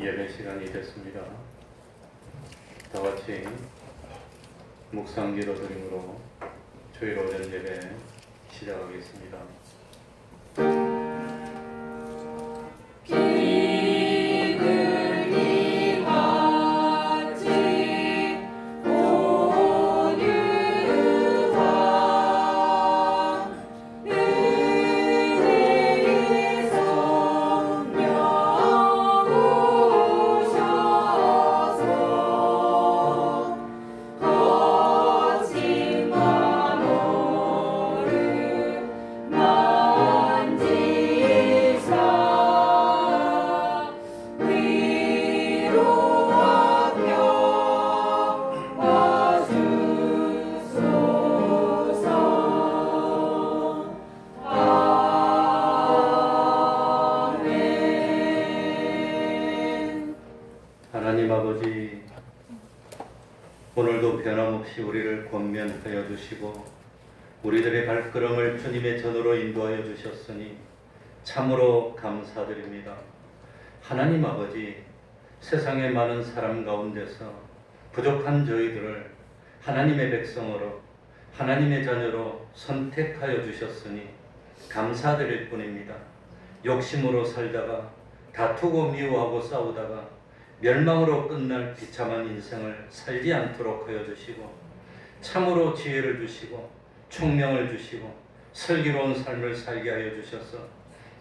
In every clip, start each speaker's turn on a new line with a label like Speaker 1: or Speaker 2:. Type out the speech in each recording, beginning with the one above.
Speaker 1: 예배 시간이 됐습니다. 다 같이 묵상 기도 드림으로 주일 오전 예배 시작하겠습니다. 하나님 아버지, 오늘도 변함없이 우리를 권면하여 주시고 우리들의 발걸음을 주님의 전으로 인도하여 주셨으니 참으로 감사드립니다. 하나님 아버지, 세상의 많은 사람 가운데서 부족한 저희들을 하나님의 백성으로, 하나님의 자녀로 선택하여 주셨으니 감사드릴 뿐입니다. 욕심으로 살다가 다투고 미워하고 싸우다가 멸망으로 끝날 비참한 인생을 살지 않도록 하여 주시고 참으로 지혜를 주시고 총명을 주시고 슬기로운 삶을 살게 하여 주셔서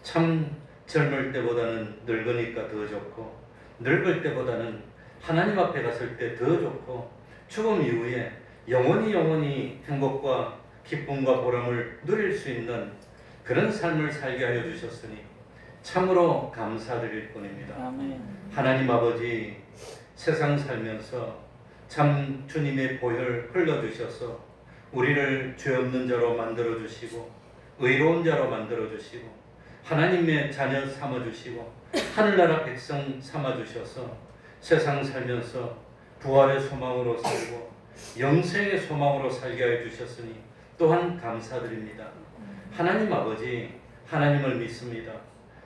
Speaker 1: 참 젊을 때보다는 늙으니까 더 좋고 늙을 때보다는 하나님 앞에 갔을 때 더 좋고 죽음 이후에 영원히 행복과 기쁨과 보람을 누릴 수 있는 그런 삶을 살게 하여 주셨으니 참으로 감사드릴 뿐입니다.
Speaker 2: 아멘.
Speaker 1: 하나님 아버지, 세상 살면서 참 주님의 보혈 흘러주셔서 우리를 죄 없는 자로 만들어주시고 의로운 자로 만들어주시고 하나님의 자녀 삼아주시고 하늘나라 백성 삼아주셔서 세상 살면서 부활의 소망으로 살고 영생의 소망으로 살게 하여 주셨으니 또한 감사드립니다. 하나님 아버지, 하나님을 믿습니다.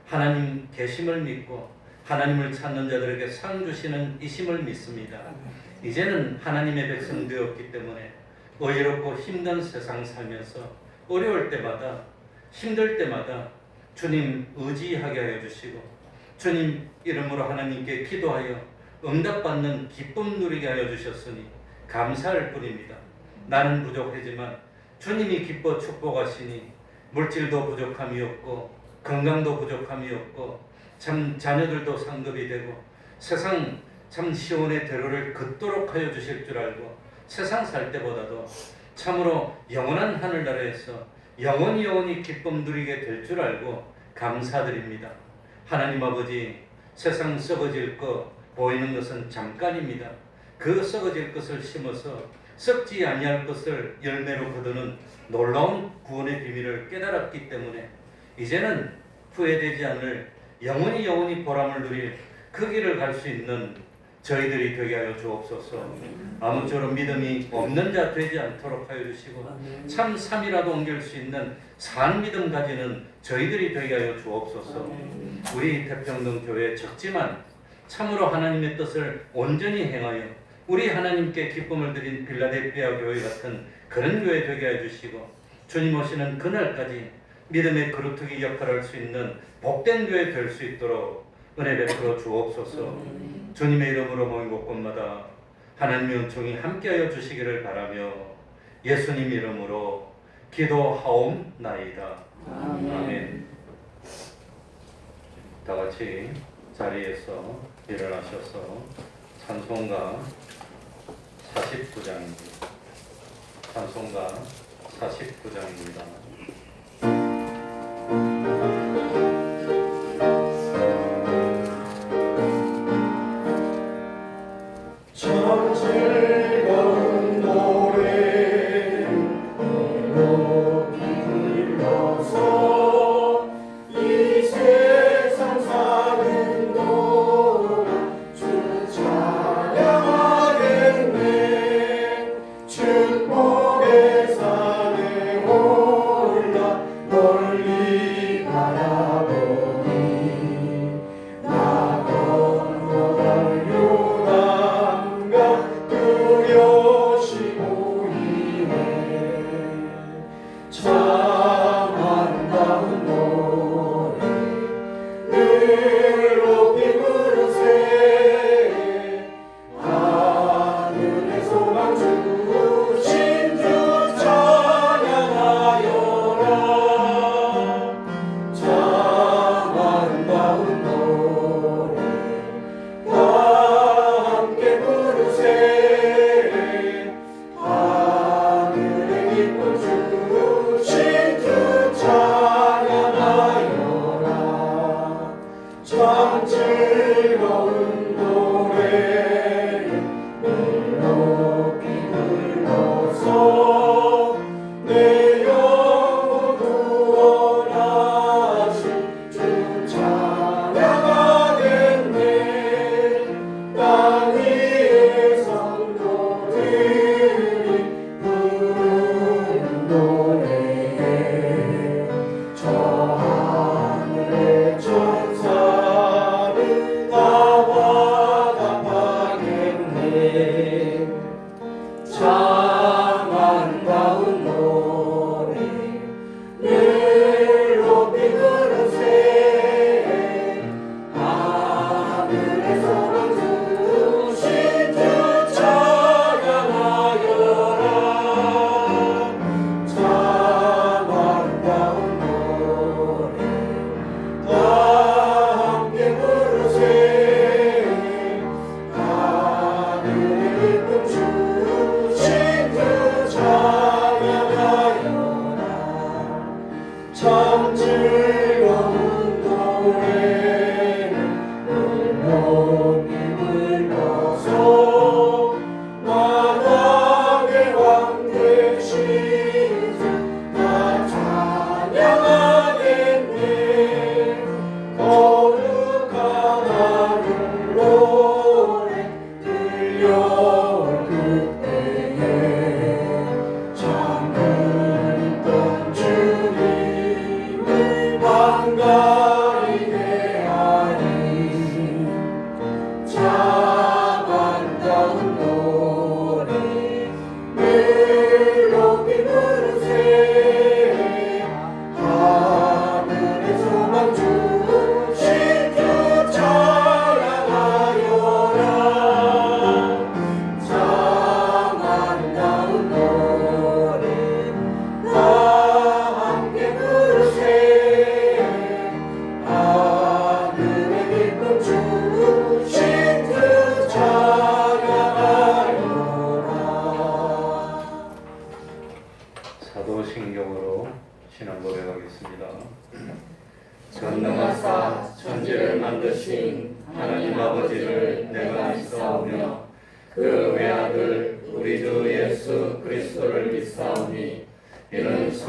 Speaker 1: 하나님 계심을 믿고 하나님을 찾는 자들에게 상 주시는 이심을 믿습니다. 이제는 하나님의 백성 되었기 때문에 어이롭고 힘든 세상 살면서 어려울 때마다 힘들 때마다 주님 의지하게 하여 주시고 주님 이름으로 하나님께 기도하여 응답받는 기쁨 누리게 하여 주셨으니 감사할 뿐입니다. 나는 부족하지만 주님이 기뻐 축복하시니 물질도 부족함이 없고 건강도 부족함이 없고 참 자녀들도 상급이 되고 세상 참 시온의 대로를 걷도록 하여 주실 줄 알고 세상 살 때보다도 참으로 영원한 하늘나라에서 영원히 기쁨 누리게 될 줄 알고 감사드립니다. 하나님 아버지, 세상 썩어질 것 보이는 것은 잠깐입니다. 그 썩어질 것을 심어서 썩지 아니할 것을 열매로 거두는 놀라운 구원의 비밀을 깨달았기 때문에 이제는 후회되지 않을 영원히 보람을 누릴 그 길을 갈 수 있는 저희들이 되게 하여 주옵소서. 아무쪼록 믿음이 없는 자 되지 않도록 하여 주시고 참 삼이라도 옮길 수 있는 산 믿음 가지는 저희들이 되게 하여 주옵소서. 우리 태평동 교회 적지만 참으로 하나님의 뜻을 온전히 행하여 우리 하나님께 기쁨을 드린 빌라델피아 교회 같은 그런 교회 되게 하여 주시고 주님 오시는 그날까지 믿음의 그루터기 역할을 할 수 있는 복된 교회 될 수 있도록 은혜 베풀어 주옵소서. 주님의 이름으로 모인 곳곳마다 하나님의 은총이 함께하여 주시기를 바라며 예수님 이름으로 기도하옵나이다. 아멘. 다 같이 자리에서 일어나셔서 찬송가 49장입니다. 찬송가 49장입니다.
Speaker 3: 축복의 산에 오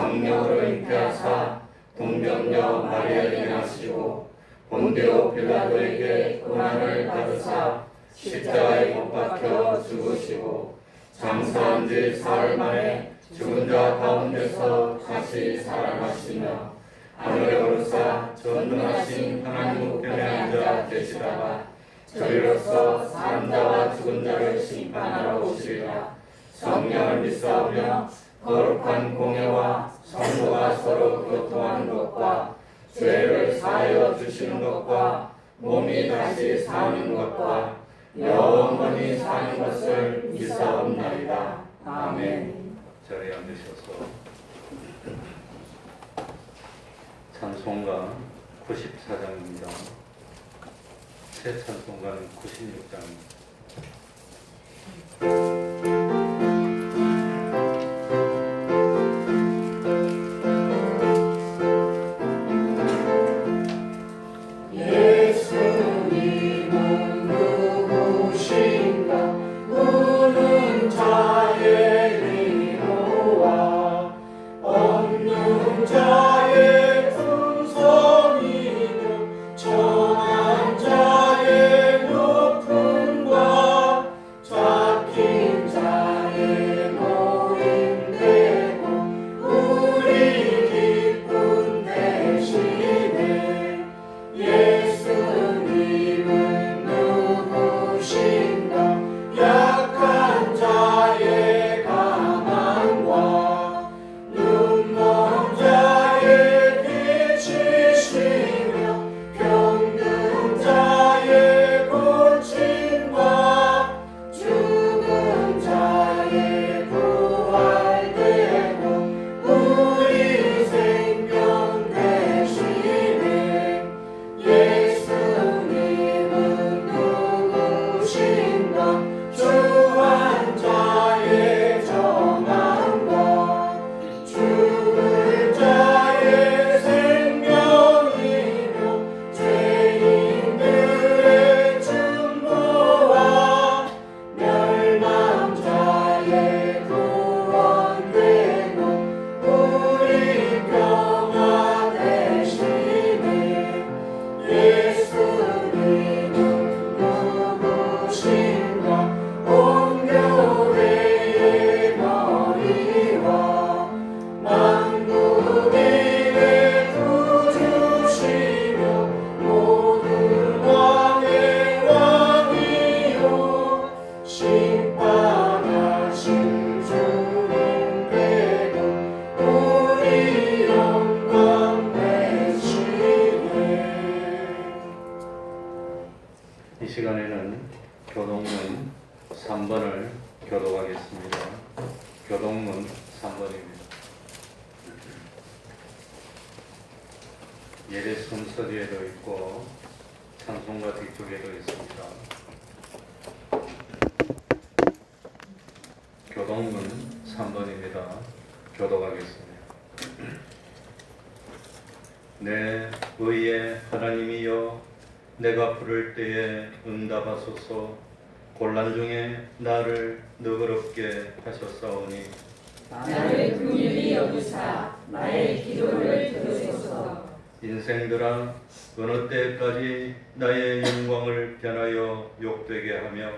Speaker 2: 성령으로 잉태하사 동정녀 마리아에게 나시고 본디오 빌라도에게 고난을 받으사 십자가에 못 박혀 죽으시고 장사한 지 사흘 만에 죽은 자 가운데서 다시 살아나시며 하늘에 오르사 전능하신 하나님 우편에 앉아 계시다가 저희로서 산 자와 죽은 자를 심판하러 오시리라. 성령을 믿사오며 거룩한 공예와 성도가 서로 교통하는 것과 죄를 사하여 주시는 것과 몸이 다시 사는 것과 영원히 사는 것을 믿사옵나이다. 아멘.
Speaker 1: 자리에 앉으셔서 찬송가 94장입니다. 새 찬송가는 96장입니다. 이 시간에는 교동문 3번을 교독하겠습니다. 교동문 3번입니다. 예배 순서지에도 있고 찬송가 뒤쪽에도 있습니다. 교동문 3번입니다. 교독하겠습니다. 내 의의 하나님이여, 내가 부를 때에 응답하소서. 곤란 중에 나를 너그럽게 하셨사오니
Speaker 2: 나를 긍휼히 여기사 나의 기도를 들으소서.
Speaker 1: 인생들아, 어느 때까지 나의 영광을 변하여 욕되게 하며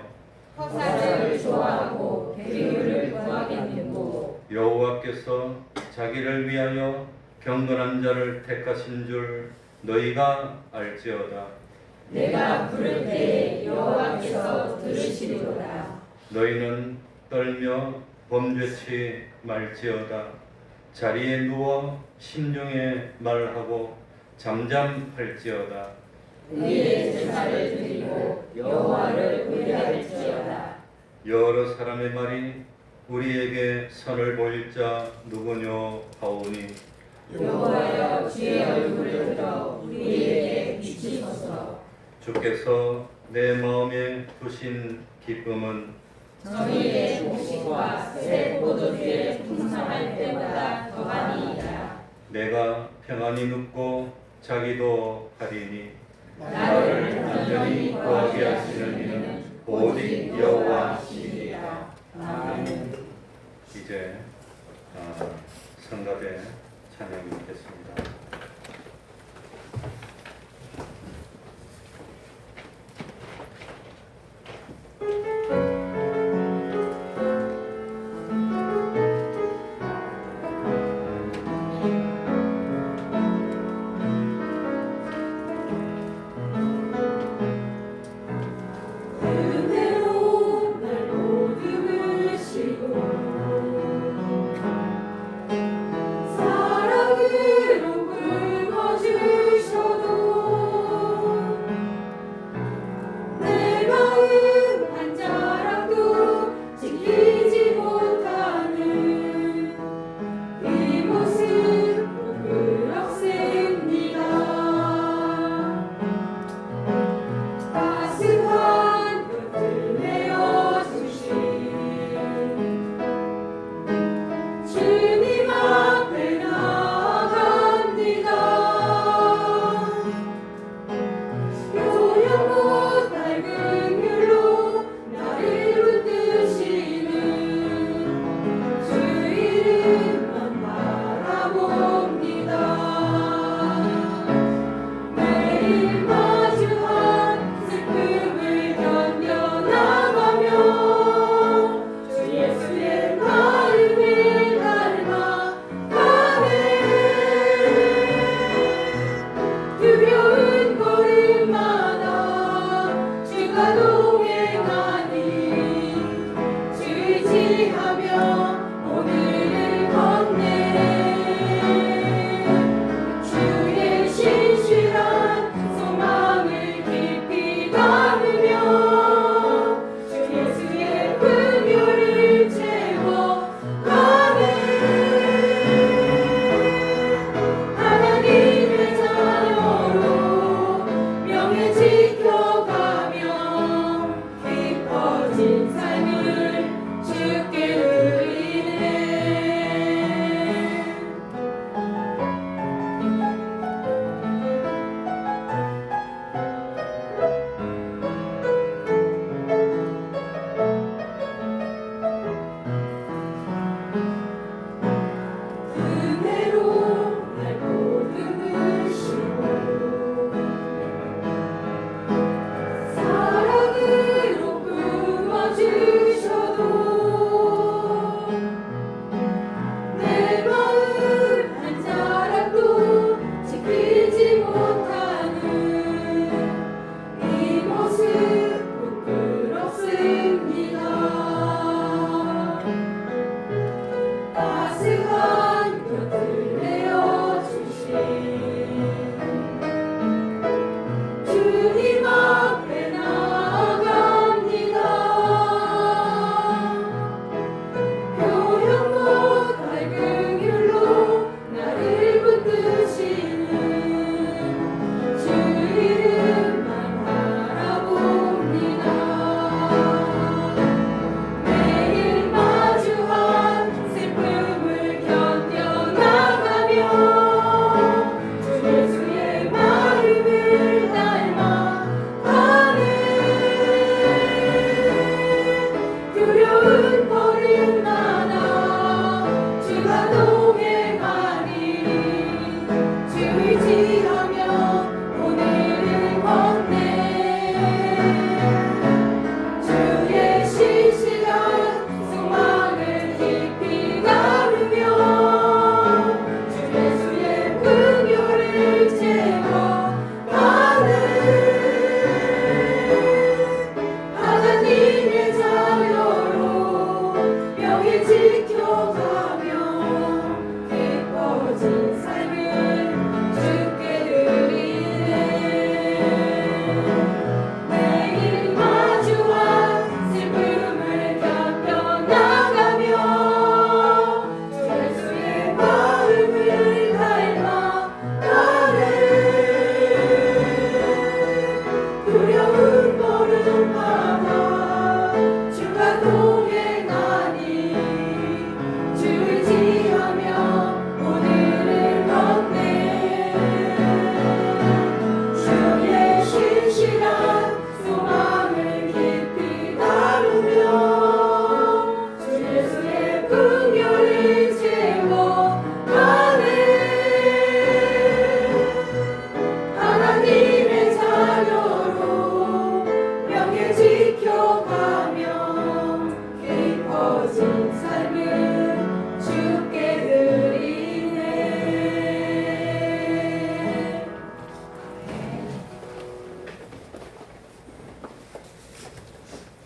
Speaker 2: 허사를 좋아하고 배교를 구하겠는고.
Speaker 1: 여호와께서 자기를 위하여 경건한 자를 택하신 줄 너희가 알지어다.
Speaker 2: 내가 부를 때에 여호와께서 들으시리로다.
Speaker 1: 너희는 떨며 범죄치 말지어다. 자리에 누워 심중에 말하고 잠잠할지어다.
Speaker 2: 의의 제사를 드리고 여호와를 의뢰할지어다.
Speaker 1: 여러 사람의 말이 우리에게 선을 보일 자 누구뇨 하오니
Speaker 2: 여호와여, 주의 얼굴을 들어 우리에게 비치소서.
Speaker 1: 주께서 내 마음에 두신 기쁨은
Speaker 2: 정의의 곡식과 새 포도주의 풍성할 때보다 더하니이다.
Speaker 1: 내가 평안히 눕고 자기도 하리니
Speaker 2: 나를 완전히 구하게 하시는 이는 오직 여호와시리라. 아멘.
Speaker 1: 이제 성가대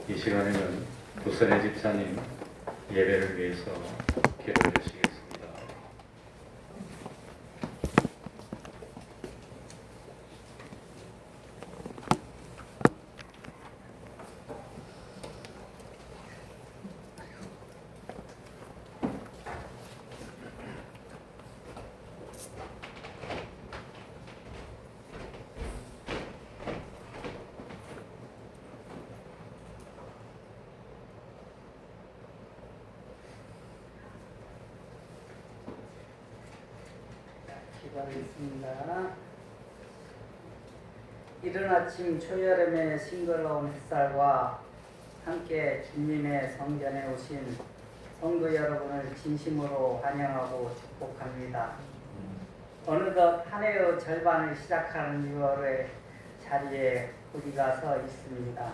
Speaker 1: 이 시간에는 부선의 집사님 예배를 위해서 기도해 주시겠습니다.
Speaker 3: 기도하겠습니다. 이른 아침 초여름의 싱그러운 햇살과 함께 주님의 성전에 오신 성도 여러분을 진심으로 환영하고 축복합니다. 어느덧 한 해의 절반을 시작하는 6월의 자리에 우리가 서 있습니다.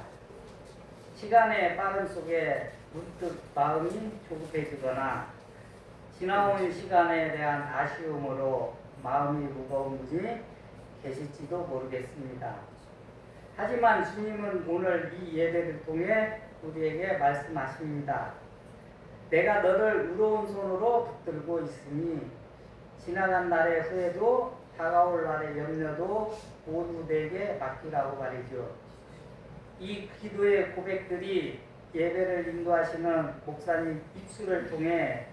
Speaker 3: 시간의 빠름 속에 문득 마음이 조급해지거나 지나온 시간에 대한 아쉬움으로 마음이 무거운 분이 계실지도 모르겠습니다. 하지만 주님은 오늘 이 예배를 통해 우리에게 말씀하십니다. 내가 너를 의로운 손으로 붙들고 있으니 지나간 날의 후회도 다가올 날의 염려도 모두 내게 맡기라고 말이죠. 이 기도의 고백들이 예배를 인도하시는 목사님 입술을 통해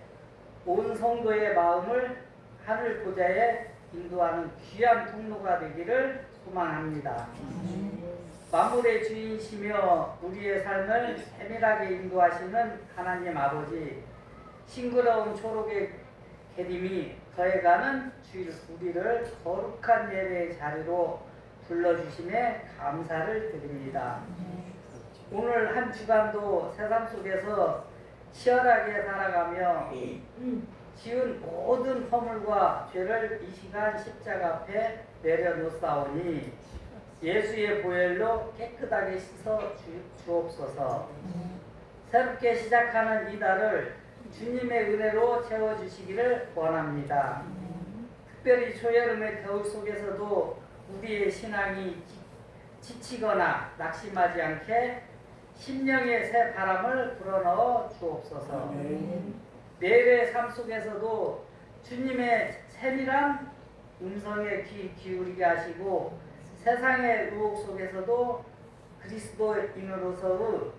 Speaker 3: 온 성도의 마음을 하늘 보좌에 인도하는 귀한 통로가 되기를 소망합니다. 만물의 주인이시며 우리의 삶을 세밀하게 인도하시는 하나님 아버지, 싱그러운 초록의 계림이 더해가는 주일 우리를 거룩한 예배의 자리로 불러주심에 감사를 드립니다. 오늘 한 주간도 세상 속에서 치열하게 살아가며 지은 모든 허물과 죄를 이 시간 십자가 앞에 내려놓사오니 예수의 보혈로 깨끗하게 씻어 주옵소서. 새롭게 시작하는 이 달을 주님의 은혜로 채워주시기를 원합니다. 특별히 초여름의 겨울 속에서도 우리의 신앙이 지치거나 낙심하지 않게 심령의 새 바람을 불어넣어 주옵소서. 매일의 삶 속에서도 주님의 세밀한 음성에 귀 기울이게 하시고 세상의 유혹 속에서도 그리스도인으로서의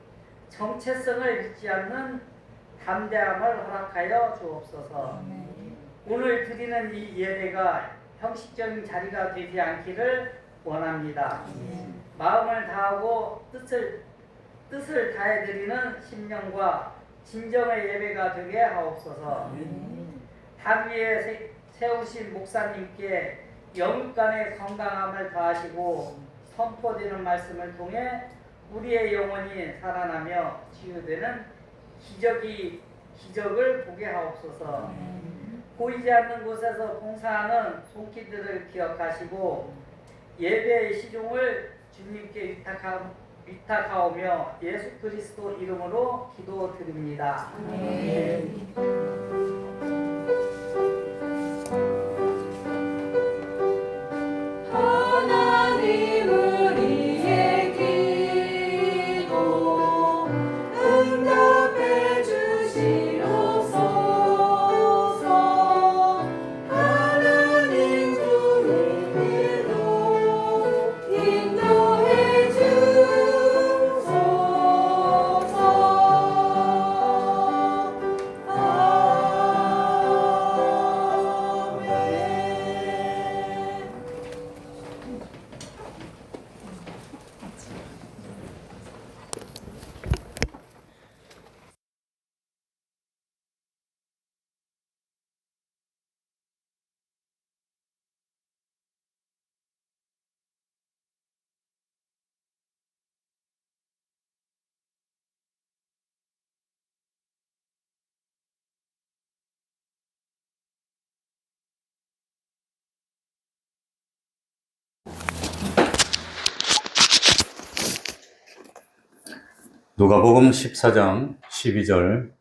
Speaker 3: 정체성을 잊지 않는 담대함을 허락하여 주옵소서. 오늘 드리는 이 예배가 형식적인 자리가 되지 않기를 원합니다. 마음을 다하고 뜻을 다해 드리는 심령과 진정의 예배가 되게 하옵소서. 단 위에 세우신 목사님께 영육간의 건강함을 다하시고 선포되는 말씀을 통해 우리의 영혼이 살아나며 치유되는 기적을 보게 하옵소서. 보이지 않는 곳에서 봉사하는 손길들을 기억하시고 예배의 시종을 주님께 위탁하오며 예수 그리스도 이름으로 기도드립니다. 아멘.
Speaker 2: 하나님 우리의 기도 응답해 주시옵소서. 하나님 주의 길로 인도해 주옵소서.
Speaker 1: 누가복음 14장 12절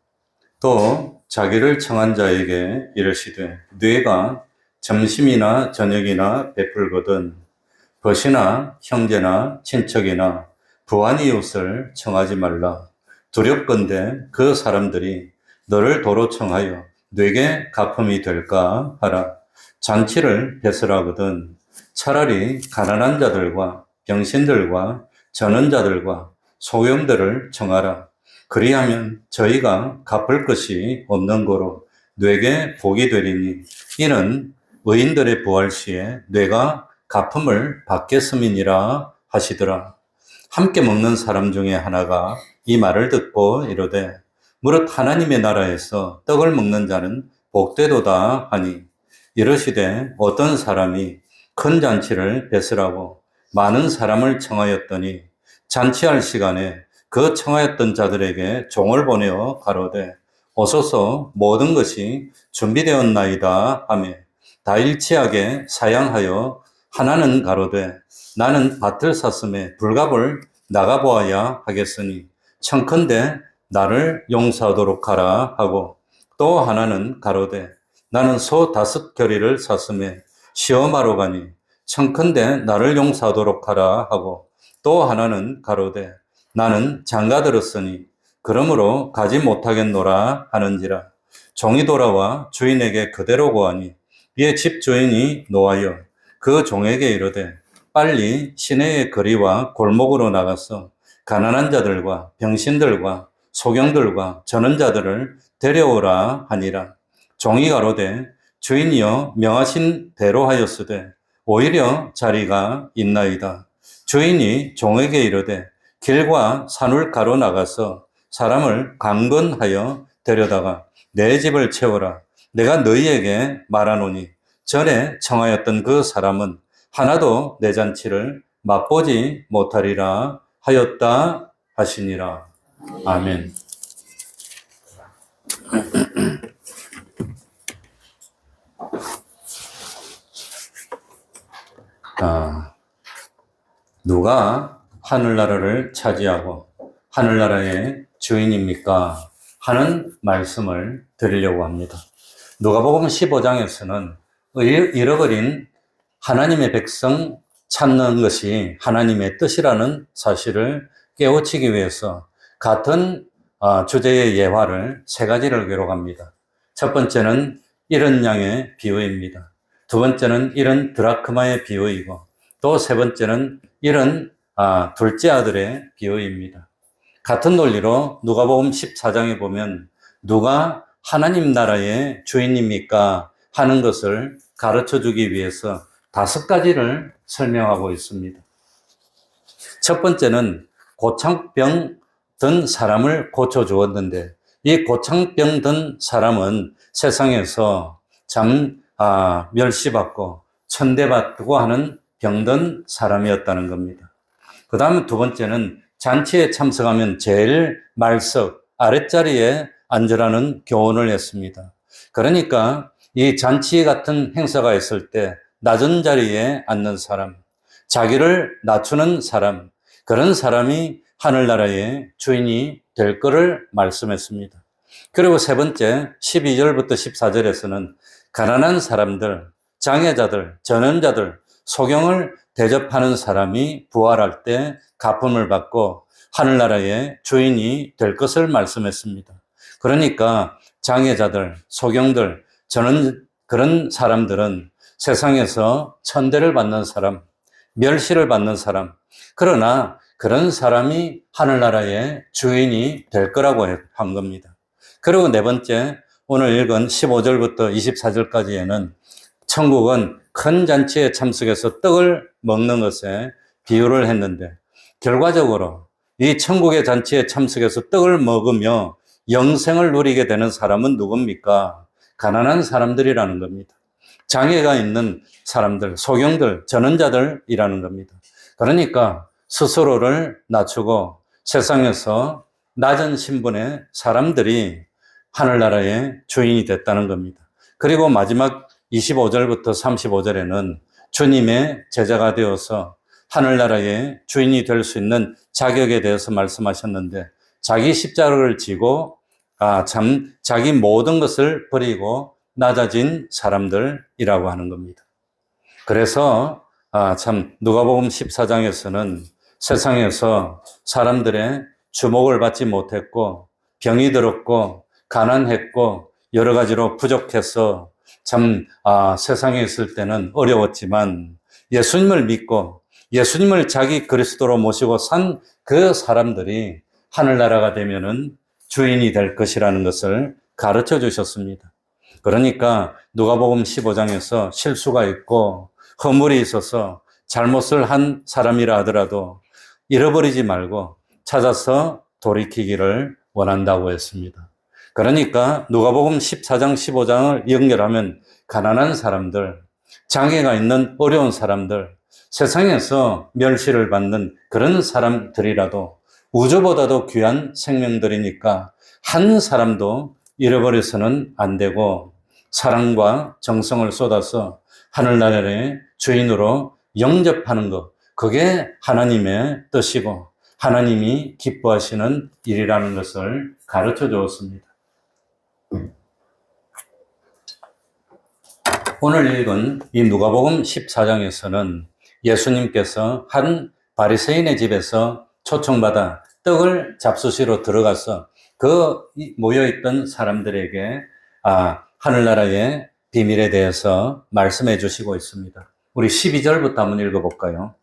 Speaker 1: 또 자기를 청한 자에게 이르시되 네가 점심이나 저녁이나 베풀거든 벗이나 형제나 친척이나 부한 이웃을 청하지 말라. 두렵건대 그 사람들이 너를 도로 청하여 뇌게 갚음이 될까 하라. 잔치를 배설하거든 차라리 가난한 자들과 병신들과 전원자들과 소용들을 청하라. 그리하면 저희가 갚을 것이 없는 거로 뇌게 복이 되리니 이는 의인들의 부활 시에 뇌가 갚음을 받겠음이니라 하시더라. 함께 먹는 사람 중에 하나가 이 말을 듣고 이르되 무릇 하나님의 나라에서 떡을 먹는 자는 복되도다 하니 이르시되 어떤 사람이 큰 잔치를 배설하고 많은 사람을 청하였더니 잔치할 시간에 그 청하였던 자들에게 종을 보내어 가로되 오소서 모든 것이 준비되었나이다 하며 다 일치하게 사양하여 하나는 가로되 나는 밭을 샀음에 불갑을 나가보아야 하겠으니 청컨대 나를 용서하도록 하라 하고 또 하나는 가로되 나는 소 5겨리를 샀음에 시험하러 가니 청컨대 나를 용서하도록 하라 하고 또 하나는 가로되 나는 장가들었으니 그러므로 가지 못하겠노라 하는지라. 종이 돌아와 주인에게 그대로 고하니 이에 집 주인이 노하여 그 종에게 이르되 빨리 시내의 거리와 골목으로 나가서 가난한 자들과 병신들과 소경들과 전원자들을 데려오라 하니라. 종이 가로되 주인이여 명하신 대로 하였으되 오히려 자리가 있나이다. 주인이 종에게 이르되 길과 산을 가로 나가서 사람을 강건하여 데려다가 내 집을 채워라. 내가 너희에게 말하노니 전에 청하였던 그 사람은 하나도 내 잔치를 맛보지 못하리라 하였다 하시니라. 아멘. 누가 하늘나라를 차지하고 하늘나라의 주인입니까? 하는 말씀을 드리려고 합니다. 누가복음 15장에서는 잃어버린 하나님의 백성 찾는 것이 하나님의 뜻이라는 사실을 깨우치기 위해서 같은 주제의 예화를 3가지를 기록합니다. 첫 번째는 잃은 양의 비유입니다. 두 번째는 잃은 드라크마의 비유이고 또 세 번째는 잃은 둘째 아들의 비유입니다. 같은 논리로 누가복음 14장에 보면 누가 하나님 나라의 주인입니까? 하는 것을 가르쳐 주기 위해서 5가지를 설명하고 있습니다. 첫 번째는 고창병 든 사람을 고쳐주었는데 이 고창병 든 사람은 세상에서 참 멸시받고 천대받고 하는 병든 사람이었다는 겁니다. 그 다음 두 번째는 잔치에 참석하면 제일 말석 아랫자리에 앉으라는 교훈을 했습니다. 그러니까 이 잔치 같은 행사가 있을 때 낮은 자리에 앉는 사람, 자기를 낮추는 사람, 그런 사람이 하늘나라의 주인이 될 것을 말씀했습니다. 그리고 세 번째 12절부터 14절에서는 가난한 사람들, 장애자들, 전원자들, 소경을 대접하는 사람이 부활할 때 갚음을 받고 하늘나라의 주인이 될 것을 말씀했습니다. 그러니까 장애자들, 소경들, 그런 사람들은 세상에서 천대를 받는 사람, 멸시를 받는 사람, 그러나 그런 사람이 하늘나라의 주인이 될 거라고 한 겁니다. 그리고 네 번째, 오늘 읽은 15절부터 24절까지에는 천국은 큰 잔치에 참석해서 떡을 먹는 것에 비유를 했는데 결과적으로 이 천국의 잔치에 참석해서 떡을 먹으며 영생을 누리게 되는 사람은 누굽니까? 가난한 사람들이라는 겁니다. 장애가 있는 사람들, 소경들, 전원자들이라는 겁니다. 그러니까 스스로를 낮추고 세상에서 낮은 신분의 사람들이 하늘나라의 주인이 됐다는 겁니다. 그리고 마지막 25절부터 35절에는 주님의 제자가 되어서 하늘나라의 주인이 될 수 있는 자격에 대해서 말씀하셨는데 자기 십자가를 지고 자기 모든 것을 버리고 낮아진 사람들이라고 하는 겁니다. 그래서 누가복음 14장에서는 세상에서 사람들의 주목을 받지 못했고 병이 들었고 가난했고 여러 가지로 부족해서 참 세상에 있을 때는 어려웠지만 예수님을 믿고 예수님을 자기 그리스도로 모시고 산 그 사람들이 하늘나라가 되면은 주인이 될 것이라는 것을 가르쳐 주셨습니다. 그러니까 누가복음 15장에서 실수가 있고 허물이 있어서 잘못을 한 사람이라 하더라도 잃어버리지 말고 찾아서 돌이키기를 원한다고 했습니다. 그러니까 누가복음 14장 15장을 연결하면 가난한 사람들, 장애가 있는 어려운 사람들, 세상에서 멸시를 받는 그런 사람들이라도 우주보다도 귀한 생명들이니까 한 사람도 잃어버려서는 안 되고 사랑과 정성을 쏟아서 하늘나라의 주인으로 영접하는 것, 그게 하나님의 뜻이고 하나님이 기뻐하시는 일이라는 것을 가르쳐 주었습니다. 오늘 읽은 이 누가복음 14장에서는 예수님께서 한 바리새인의 집에서 초청받아 떡을 잡수시러 들어가서 그 모여있던 사람들에게 하늘나라의 비밀에 대해서 말씀해 주시고 있습니다. 우리 12절부터 한번 읽어볼까요?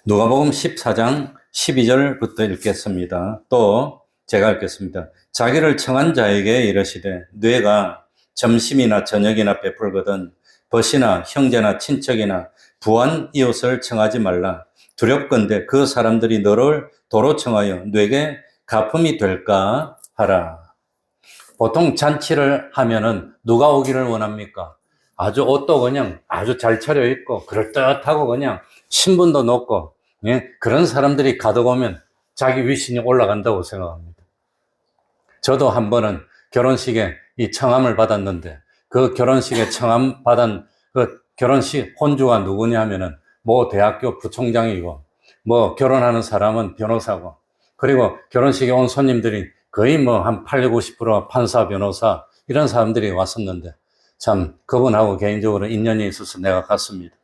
Speaker 1: 누가복음 14장 12절부터 읽겠습니다. 또 제가 읽겠습니다. 자기를 청한 자에게 이르시되 뇌가 점심이나 저녁이나 베풀거든 벗이나 형제나 친척이나 부한 이웃을 청하지 말라. 두렵건대 그 사람들이 너를 도로 청하여 뇌게 가품이 될까 하라. 보통 잔치를 하면은 누가 오기를 원합니까? 아주 옷도 그냥 아주 잘 차려입고 그럴듯하고 그냥 신분도 높고 그런 사람들이 가득 오면 자기 위신이 올라간다고 생각합니다. 저도 한 번은 결혼식에 이 청함을 받았는데 그 결혼식에 청함 받은 그 결혼식 혼주가 누구냐 하면은 뭐 대학교 부총장이고 뭐 결혼하는 사람은 변호사고 그리고 결혼식에 온 손님들이 거의 뭐 한 80, 90% 판사, 변호사 이런 사람들이 왔었는데 참 그분하고 개인적으로 인연이 있어서 내가 갔습니다.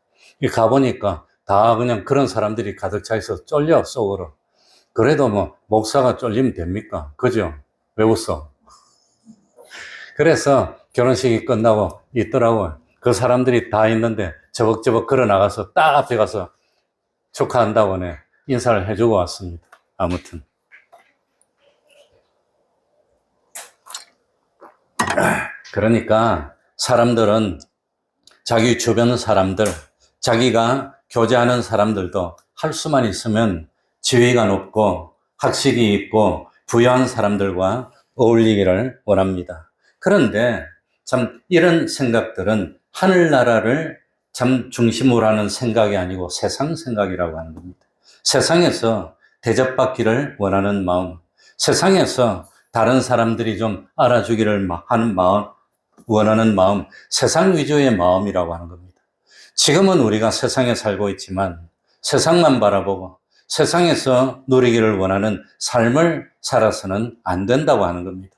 Speaker 1: 가보니까 다 그냥 그런 사람들이 가득 차 있어서 쫄려 속으로. 그래도 뭐 목사가 쫄리면 됩니까? 그죠? 왜 웃어? 그래서 결혼식이 끝나고 있더라고요. 그 사람들이 다 있는데 저벅저벅 걸어 나가서 딱 앞에 가서 축하한다고 인사를 해주고 왔습니다. 아무튼 그러니까 사람들은 자기 주변 사람들, 자기가 교제하는 사람들도 할 수만 있으면 지위가 높고 학식이 있고 부유한 사람들과 어울리기를 원합니다. 그런데 참 이런 생각들은 하늘나라를 참 중심으로 하는 생각이 아니고 세상 생각이라고 하는 겁니다. 세상에서 대접받기를 원하는 마음, 세상에서 다른 사람들이 좀 알아주기를 하는 마음, 원하는 마음, 세상 위주의 마음이라고 하는 겁니다. 지금은 우리가 세상에 살고 있지만 세상만 바라보고 세상에서 누리기를 원하는 삶을 살아서는 안 된다고 하는 겁니다.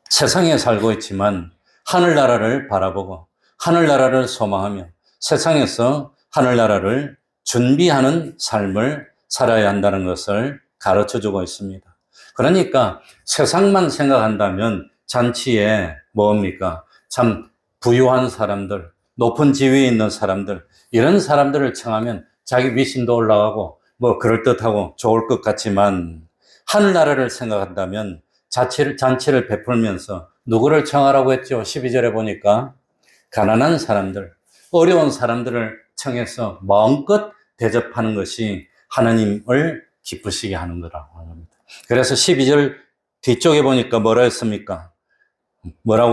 Speaker 1: 세상에 살고 있지만 하늘나라를 바라보고 하늘나라를 소망하며 세상에서 하늘나라를 준비하는 삶을 살아야 한다는 것을 가르쳐주고 있습니다. 그러니까 세상만 생각한다면 잔치에 뭡니까? 참 부유한 사람들, 높은 지위에 있는 사람들, 이런 사람들을 청하면 자기 위신도 올라가고 뭐 그럴듯하고 좋을 것 같지만 하늘나라를 생각한다면 잔치를 베풀면서 누구를 청하라고 했죠? 12절에 보니까 가난한 사람들, 어려운 사람들을 청해서 마음껏 대접하는 것이 하나님을 기쁘시게 하는 거라고 합니다. 그래서 12절 뒤쪽에 보니까 뭐라고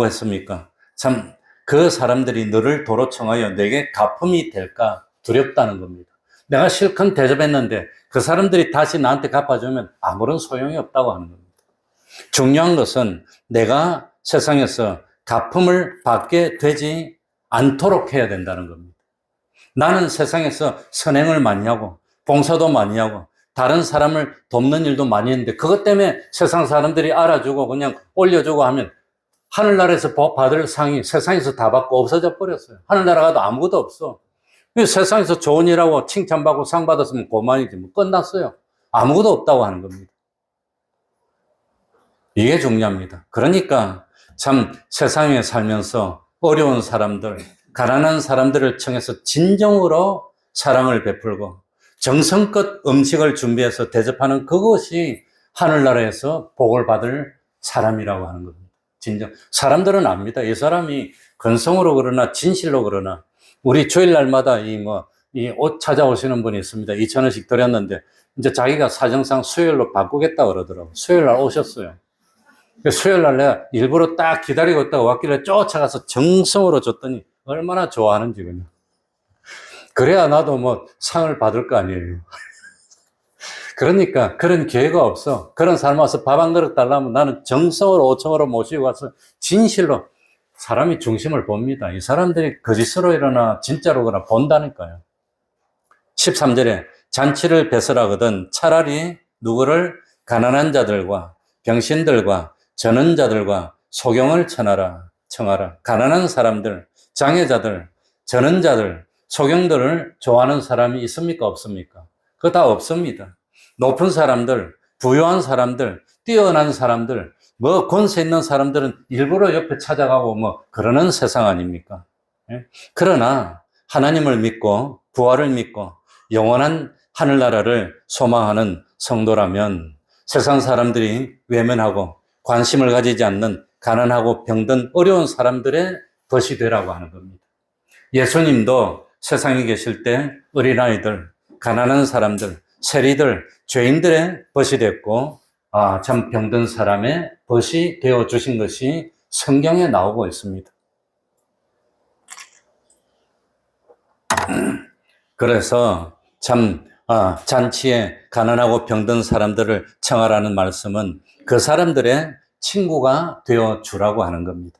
Speaker 1: 했습니까? 참 그 사람들이 너를 도로 청하여 내게 가품이 될까 두렵다는 겁니다. 내가 실컷 대접했는데 그 사람들이 다시 나한테 갚아주면 아무런 소용이 없다고 하는 겁니다. 중요한 것은 내가 세상에서 가품을 받게 되지 않도록 해야 된다는 겁니다. 나는 세상에서 선행을 많이 하고 봉사도 많이 하고 다른 사람을 돕는 일도 많이 했는데 그것 때문에 세상 사람들이 알아주고 그냥 올려주고 하면 하늘나라에서 받을 상이 세상에서 다 받고 없어져 버렸어요. 하늘나라 가도 아무것도 없어.
Speaker 4: 이 세상에서 좋은 일하고 칭찬받고 상 받았으면 그만이지. 뭐 끝났어요. 아무것도 없다고 하는 겁니다. 이게 중요합니다. 그러니까 참 세상에 살면서 어려운 사람들, 가난한 사람들을 청해서 진정으로 사랑을 베풀고 정성껏 음식을 준비해서 대접하는 그것이 하늘나라에서 복을 받을 사람이라고 하는 겁니다. 진정. 사람들은 압니다. 이 사람이 근성으로 그러나 진실로 그러나 우리 주일날마다 이 옷 찾아오시는 분이 있습니다. 2,000원씩 드렸는데 이제 자기가 사정상 수요일로 바꾸겠다 그러더라고요. 수요일날 오셨어요. 수요일날 내가 일부러 딱 기다리고 있다가 왔길래 쫓아가서 정성으로 줬더니 얼마나 좋아하는지 그냥. 그래야 나도 뭐 상을 받을 거 아니에요. 그러니까 그런 기회가 없어. 그런 사람 와서 밥 한 그릇 달라면 나는 정성으로 5,000원으로 모시고 와서 진실로 사람이 중심을 봅니다. 이 사람들이 거짓으로 일어나 진짜로 그러나 본다니까요. 13절에 잔치를 배설하거든 차라리 누구를 가난한 자들과 병신들과 전원자들과 소경을 청하라. 가난한 사람들, 장애자들, 전원자들, 소경들을 좋아하는 사람이 있습니까? 없습니까? 그거 다 없습니다. 높은 사람들, 부유한 사람들, 뛰어난 사람들, 뭐 권세 있는 사람들은 일부러 옆에 찾아가고 뭐 그러는 세상 아닙니까? 예? 그러나 하나님을 믿고 부활을 믿고 영원한 하늘나라를 소망하는 성도라면 세상 사람들이 외면하고 관심을 가지지 않는 가난하고 병든 어려운 사람들의 벗이 되라고 하는 겁니다. 예수님도 세상에 계실 때 어린아이들, 가난한 사람들, 세리들, 죄인들의 벗이 됐고 참 병든 사람의 벗이 되어주신 것이 성경에 나오고 있습니다. 그래서 참 잔치에 가난하고 병든 사람들을 청하라는 말씀은 그 사람들의 친구가 되어주라고 하는 겁니다.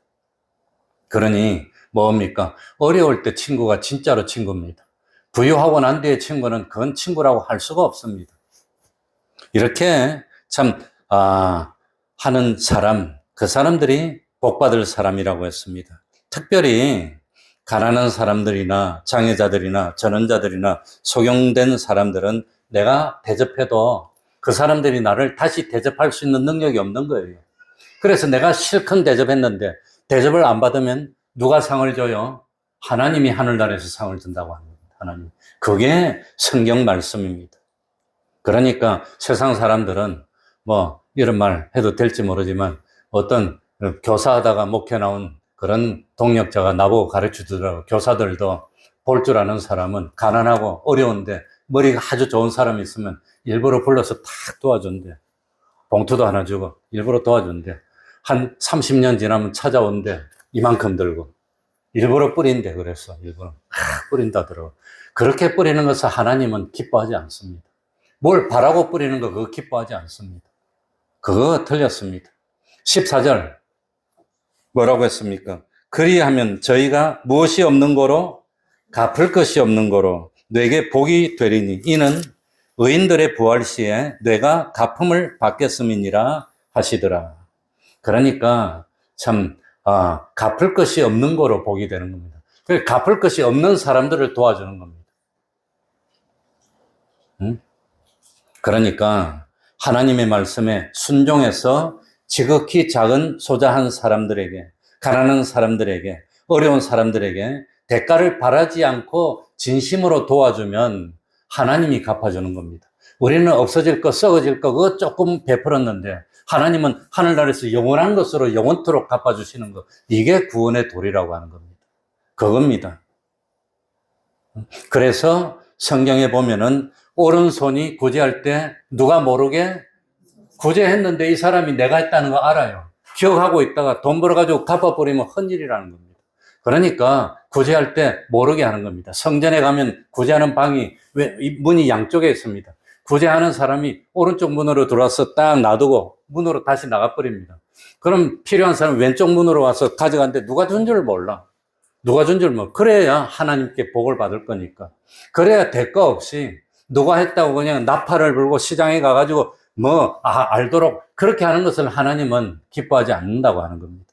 Speaker 4: 그러니 뭡니까? 어려울 때 친구가 진짜로 친구입니다. 부유하고 난 뒤에 친구는 그건 친구라고 할 수가 없습니다. 이렇게 참 하는 사람, 그 사람들이 복받을 사람이라고 했습니다. 특별히 가난한 사람들이나 장애자들이나 전원자들이나 소경된 사람들은 내가 대접해도 그 사람들이 나를 다시 대접할 수 있는 능력이 없는 거예요. 그래서 내가 실컷 대접했는데 대접을 안 받으면 누가 상을 줘요? 하나님이 하늘나라에서 상을 준다고 합니다. 하나님. 그게 성경 말씀입니다. 그러니까 세상 사람들은 뭐 이런 말 해도 될지 모르지만 어떤 교사하다가 목회 나온 그런 동력자가 나보고 가르쳐 주더라고요. 교사들도 볼 줄 아는 사람은 가난하고 어려운데 머리가 아주 좋은 사람이 있으면 일부러 불러서 탁 도와준대. 봉투도 하나 주고 일부러 도와준대. 한 30년 지나면 찾아온대. 이만큼 들고. 일부러 뿌린대. 그랬어. 일부러. 뿌린다더라고. 그렇게 뿌리는 것을 하나님은 기뻐하지 않습니다. 뭘 바라고 뿌리는 거 그거 기뻐하지 않습니다. 그거 틀렸습니다. 14절 뭐라고 했습니까? 그리하면 저희가 무엇이 없는 거로 갚을 것이 없는 거로 내게 복이 되리니 이는 의인들의 부활 시에 내가 갚음을 받겠음이니라 하시더라. 그러니까 참 갚을 것이 없는 거로 복이 되는 겁니다. 갚을 것이 없는 사람들을 도와주는 겁니다. 그러니까 하나님의 말씀에 순종해서 지극히 작은 소자한 사람들에게, 가난한 사람들에게, 어려운 사람들에게 대가를 바라지 않고 진심으로 도와주면 하나님이 갚아주는 겁니다. 우리는 없어질 거, 썩어질 거 그거 조금 베풀었는데 하나님은 하늘나라에서 영원한 것으로 영원토록 갚아주시는 것. 이게 구원의 도리라고 하는 겁니다. 그겁니다. 그래서 성경에 보면은 오른손이 구제할 때 누가 모르게 구제했는데 이 사람이 내가 했다는 거 알아요. 기억하고 있다가 돈 벌어가지고 갚아버리면 헛일이라는 겁니다. 그러니까 구제할 때 모르게 하는 겁니다. 성전에 가면 구제하는 방이 문이 양쪽에 있습니다. 구제하는 사람이 오른쪽 문으로 들어와서 딱 놔두고 문으로 다시 나가버립니다. 그럼 필요한 사람은 왼쪽 문으로 와서 가져가는데 누가 준 줄 몰라. 누가 준 줄 몰라. 그래야 하나님께 복을 받을 거니까. 그래야 대가 없이 누가 했다고 그냥 나팔을 불고 시장에 가가지고 알도록 그렇게 하는 것을 하나님은 기뻐하지 않는다고 하는 겁니다.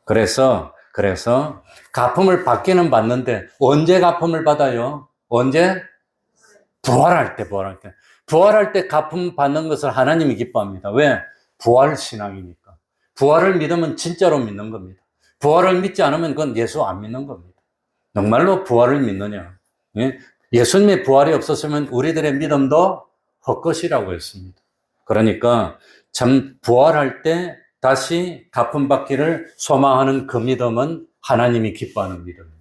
Speaker 4: 그래서 그래서 가품을 받기는 받는데 언제 가품을 받아요? 언제? 부활할 때, 부활할 때. 부활할 때 가품 받는 것을 하나님이 기뻐합니다. 왜? 부활 신앙이니까. 부활을 믿으면 진짜로 믿는 겁니다. 부활을 믿지 않으면 그건 예수 안 믿는 겁니다. 정말로 부활을 믿느냐? 예? 예수님의 부활이 없었으면 우리들의 믿음도 헛것이라고 했습니다. 그러니까 참 부활할 때 다시 갚음 받기를 소망하는 그 믿음은 하나님이 기뻐하는 믿음입니다.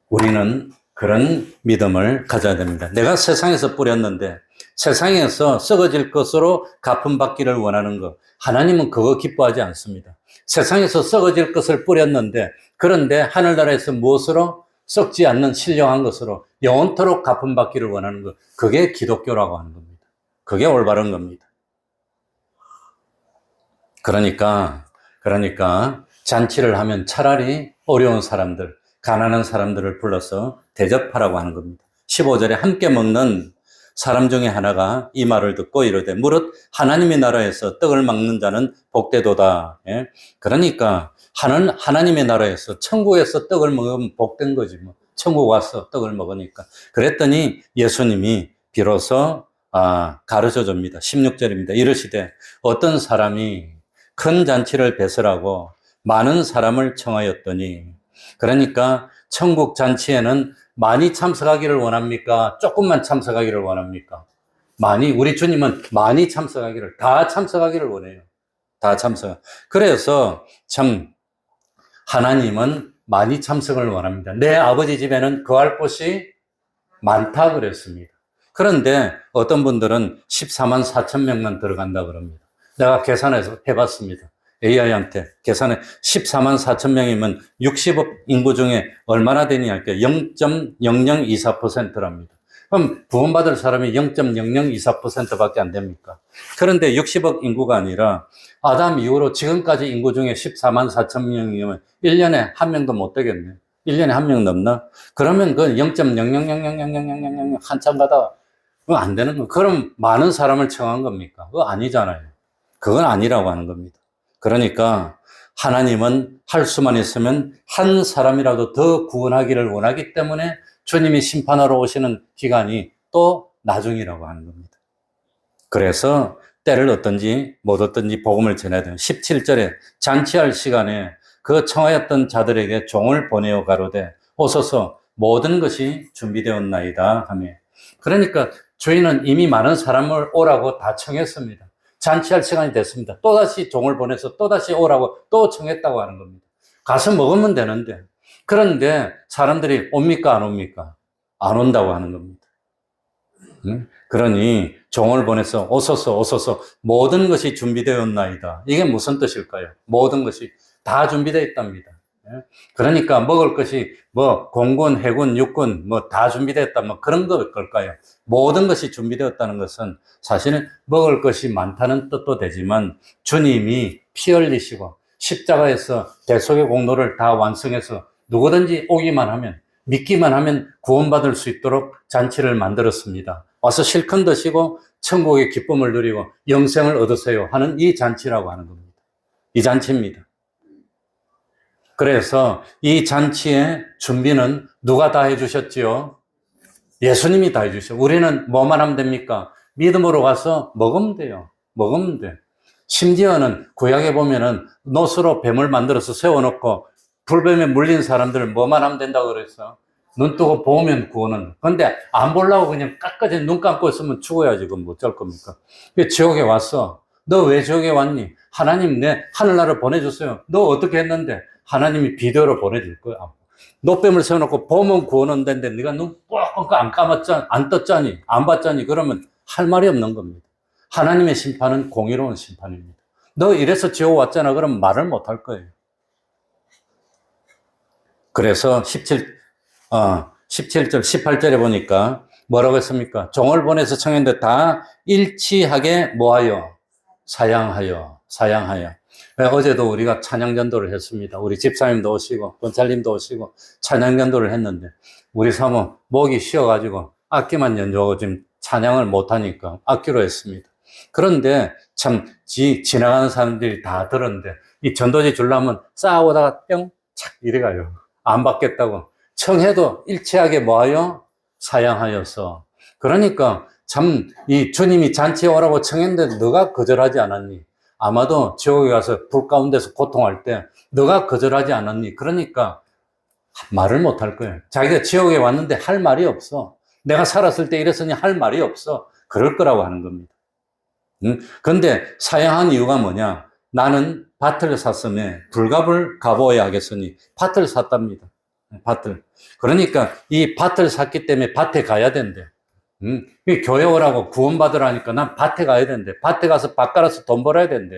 Speaker 4: 우리는 그런 믿음을 가져야 됩니다. 내가 세상에서 뿌렸는데 세상에서 썩어질 것으로 갚음 받기를 원하는 것, 하나님은 그거 기뻐하지 않습니다. 세상에서 썩어질 것을 뿌렸는데 그런데 하늘나라에서 무엇으로? 썩지 않는 신령한 것으로 영원토록 갚음 받기를 원하는 것, 그게 기독교라고 하는 겁니다. 그게 올바른 겁니다. 그러니까 잔치를 하면 차라리 어려운 사람들, 가난한 사람들을 불러서 대접하라고 하는 겁니다. 15절에 함께 먹는 사람 중에 하나가 이 말을 듣고 이르되 무릇 하나님의 나라에서 떡을 먹는 자는 복되도다. 예? 그러니까 하나님의 나라에서 천국에서 떡을 먹으면 복된 거지 뭐. 천국 와서 떡을 먹으니까. 그랬더니 예수님이 비로소 가르쳐 줍니다. 16절입니다. 이르시되 어떤 사람이 큰 잔치를 배설하고 많은 사람을 청하였더니, 그러니까 천국 잔치에는 많이 참석하기를 원합니까? 조금만 참석하기를 원합니까? 많이, 우리 주님은 많이 참석하기를, 다 참석하기를 원해요. 다 참석. 그래서 참 하나님은 많이 참석을 원합니다. 내 아버지 집에는 거할 곳이 많다 그랬습니다. 그런데 어떤 분들은 14만 4천 명만 들어간다 그럽니다. 내가 계산해서 해봤습니다. AI한테 계산해 14만 4천 명이면 60억 인구 중에 얼마나 되니 할게요. 0.0024%랍니다. 그럼 구원받을 사람이 0.0024%밖에 안 됩니까? 그런데 60억 인구가 아니라 아담 이후로 지금까지 인구 중에 14만 4천 명이면 1년에 한 명도 못 되겠네. 1년에 한 명 넘나? 그러면 그건 0.00000000 한참 가다가 그거 안 되는 거. 그럼 많은 사람을 청한 겁니까? 그거 아니잖아요. 그건 아니라고 하는 겁니다. 그러니까 하나님은 할 수만 있으면 한 사람이라도 더 구원하기를 원하기 때문에 주님이 심판하러 오시는 기간이 또 나중이라고 하는 겁니다. 그래서 때를 얻든지 못 얻든지 복음을 전해야 돼요. 17절에 잔치할 시간에 그 청하였던 자들에게 종을 보내어 가로되 오소서 모든 것이 준비되었나이다 하며, 그러니까 저희는 이미 많은 사람을 오라고 다 청했습니다. 잔치할 시간이 됐습니다. 또다시 종을 보내서 또다시 오라고 또 청했다고 하는 겁니다. 가서 먹으면 되는데, 그런데 사람들이 옵니까 안 옵니까? 안 온다고 하는 겁니다. 그러니 종을 보내서 오소서 모든 것이 준비되었나이다. 이게 무슨 뜻일까요? 모든 것이 다 준비되어 있답니다. 그러니까 먹을 것이 뭐 공군, 해군, 육군 뭐 다 준비되었다 뭐 그런 걸까요? 모든 것이 준비되었다는 것은 사실은 먹을 것이 많다는 뜻도 되지만 주님이 피 흘리시고 십자가에서 대속의 공로를 다 완성해서 누구든지 오기만 하면, 믿기만 하면 구원받을 수 있도록 잔치를 만들었습니다. 와서 실컷 드시고 천국의 기쁨을 누리고 영생을 얻으세요 하는 이 잔치라고 하는 겁니다. 이 잔치입니다. 그래서 이 잔치의 준비는 누가 다 해주셨지요? 예수님이 다 해주셨어요. 우리는 뭐만 하면 됩니까? 믿음으로 가서 먹으면 돼요. 먹으면 돼. 심지어는 구약에 보면은 노스로 뱀을 만들어서 세워놓고 불뱀에 물린 사람들을 뭐만 하면 된다고 그랬어? 눈 뜨고 보면 구원은. 그런데 안 보려고 그냥 끝까지 눈 감고 있으면 죽어야지. 그럼 어쩔 겁니까? 지옥에 왔어. 너 왜 지옥에 왔니? 하나님 내 하늘나라를 보내줬어요. 너 어떻게 했는데? 하나님이 비디오로 보내줄 거야. 노뱀을 세워놓고 보면 구원은 되는데 네가 눈 꼭 안 감았잖아, 안 떴잖니, 안 봤잖니. 그러면 할 말이 없는 겁니다. 하나님의 심판은 공의로운 심판입니다. 너 이래서 지옥 왔잖아. 그럼 말을 못 할 거예요. 그래서 17절, 18절에 보니까 뭐라고 했습니까? 종을 보내서 청했는데 다 일치하게 뭐하여? 사양하여. 어제도 우리가 찬양전도를 했습니다. 우리 집사님도 오시고 권찰님도 오시고 찬양전도를 했는데 우리 사모 목이 쉬어가지고 악기만 연주하고 지금 찬양을 못하니까 악기로 했습니다. 그런데 참 지나가는 사람들이 다 들었는데 이 전도지 주려면 싸우다가 뿅 착 이래가요. 안 받겠다고. 청해도 일체하게 뭐하여? 사양하여서. 그러니까 참 이 주님이 잔치에 오라고 청했는데 너가 거절하지 않았니? 아마도 지옥에 가서 불 가운데서 고통할 때 너가 거절하지 않았니? 그러니까 말을 못 할 거예요. 자기가 지옥에 왔는데 할 말이 없어. 내가 살았을 때 이랬으니 할 말이 없어. 그럴 거라고 하는 겁니다. 근데 사양한 이유가 뭐냐? 나는 밭을 샀으며 불갑을 갚아야 하겠으니 밭을 샀답니다. 밭을. 그러니까 이 밭을 샀기 때문에 밭에 가야 된대. 이 교회 오라고 구원받으라니까 난 밭에 가야 된대. 밭에 가서 밭 갈아서 돈 벌어야 된대.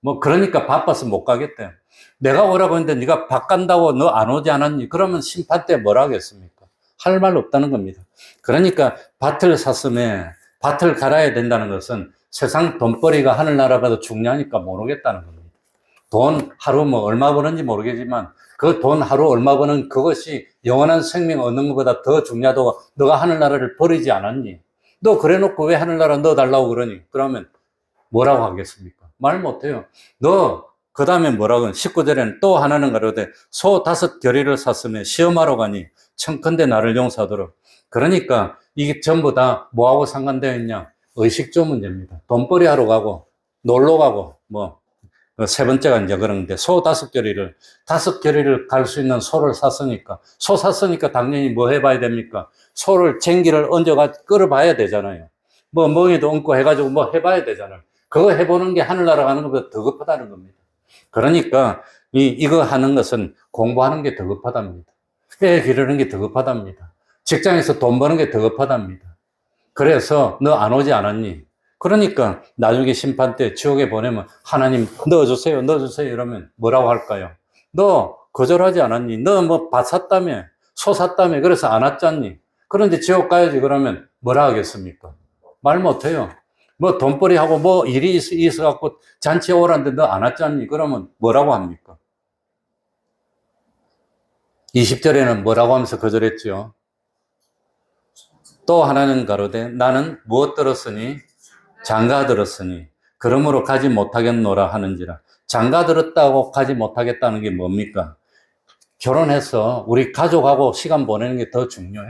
Speaker 4: 뭐 그러니까 바빠서 못 가겠대. 내가 오라고 했는데 네가 밭 간다고 너 안 오지 않았니? 그러면 심판 때 뭐라 하겠습니까? 할 말 없다는 겁니다. 그러니까 밭을 샀으면 밭을 갈아야 된다는 것은 세상 돈벌이가 하늘나라보다 중요하니까 모르겠다는 겁니다. 돈 하루 뭐 얼마 버는지 모르겠지만 그 돈 하루 얼마 버는 그것이 영원한 생명 얻는 것보다 더 중요하다고 너가 하늘나라를 버리지 않았니? 너 그래 놓고 왜 하늘나라 너 달라고 그러니? 그러면 뭐라고 하겠습니까? 말 못해요. 너 그 다음에 뭐라고 19절에는 또 하나는 가로되 소 5겨리를 샀으면 시험하러 가니 청컨대 나를 용서하도록. 그러니까 이게 전부 다 뭐하고 상관되어 있냐? 의식주 문제입니다. 돈벌이 하러 가고 놀러 가고 뭐 세 번째가 이제 그런데 소 5겨리를 갈 수 있는 소를 샀으니까 소 샀으니까 당연히 뭐 해봐야 됩니까? 소를 쟁기를 얹어가 끌어봐야 되잖아요. 뭐 멍에도 얹고 해가지고 뭐 해봐야 되잖아요. 그거 해보는 게 하늘나라 가는 것보다 더 급하다는 겁니다. 그러니까 이거 하는 것은 공부하는 게 더 급하답니다. 애 기르는 게 더 급하답니다. 직장에서 돈 버는 게 더 급하답니다. 그래서 너 안 오지 않았니? 그러니까 나중에 심판 때 지옥에 보내면 하나님 넣어주세요 이러면 뭐라고 할까요? 너 거절하지 않았니? 너 뭐 밭 샀다며 소 샀다며 그래서 안 왔잖니? 그런데 지옥 가야지 그러면 뭐라 하겠습니까? 말 못해요. 뭐 돈벌이 하고 뭐 일이 있어갖고 잔치에 오라는데 너 안 왔잖니? 그러면 뭐라고 합니까? 20절에는 뭐라고 하면서 거절했죠? 또 하나는 가로되 나는 무엇 들었으니 장가 들었으니 그러므로 가지 못하겠노라 하는지라. 장가 들었다고 가지 못하겠다는 게 뭡니까? 결혼해서 우리 가족하고 시간 보내는 게 더 중요해.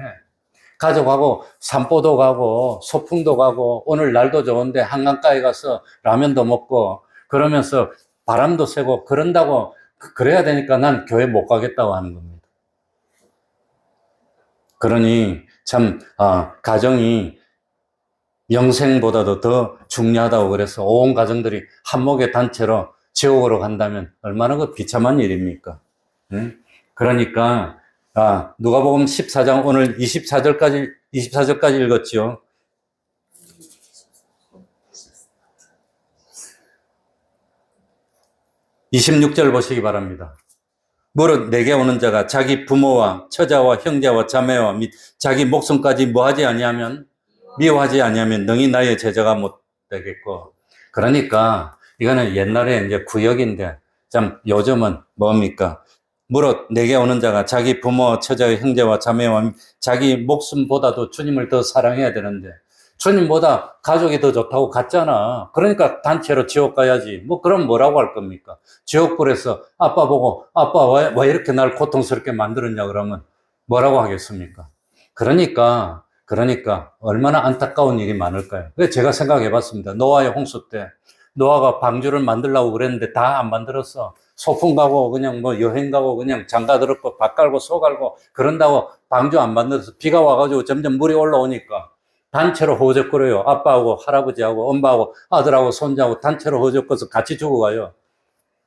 Speaker 4: 가족하고 산보도 가고 소풍도 가고 오늘 날도 좋은데 한강가에 가서 라면도 먹고 그러면서 바람도 쐬고 그런다고 그래야 되니까 난 교회 못 가겠다고 하는 겁니다. 그러니 참 가정이 영생보다도 더 중요하다고 그래서 온 가정들이 한목의 단체로 지옥으로 간다면 얼마나 그 비참한 일입니까? 그러니까 누가복음 14장 오늘 24절까지 읽었지요. 26절 보시기 바랍니다. 무릇 내게 오는 자가 자기 부모와 처자와 형제와 자매와 및 자기 목숨까지 뭐하지 아니하면 미워하지 아니하면 능히 나의 제자가 못 되겠고. 그러니까 이거는 옛날에 이제 구역인데 참 요즘은 뭡니까? 무릇 내게 오는 자가 자기 부모, 처자, 형제와 자매와 자기 목숨보다도 주님을 더 사랑해야 되는데 주님보다 가족이 더 좋다고 갔잖아. 그러니까 단체로 지옥 가야지. 뭐 그럼 뭐라고 할 겁니까? 지옥불에서 아빠 보고 아빠 왜 이렇게 날 고통스럽게 만들었냐 그러면 뭐라고 하겠습니까? 그러니까 얼마나 안타까운 일이 많을까요? 제가 생각해 봤습니다. 노아의 홍수 때 노아가 방주를 만들려고 그랬는데 다 안 만들었어. 소풍 가고 그냥 뭐 여행 가고 그냥 장가 들었고 밥 갈고 소 갈고 그런다고 방주 안 만들어서 비가 와가지고 점점 물이 올라오니까 단체로 허우적거려요. 아빠하고 할아버지하고 엄마하고 아들하고 손자하고 단체로 허우적거려서 같이 죽어가요.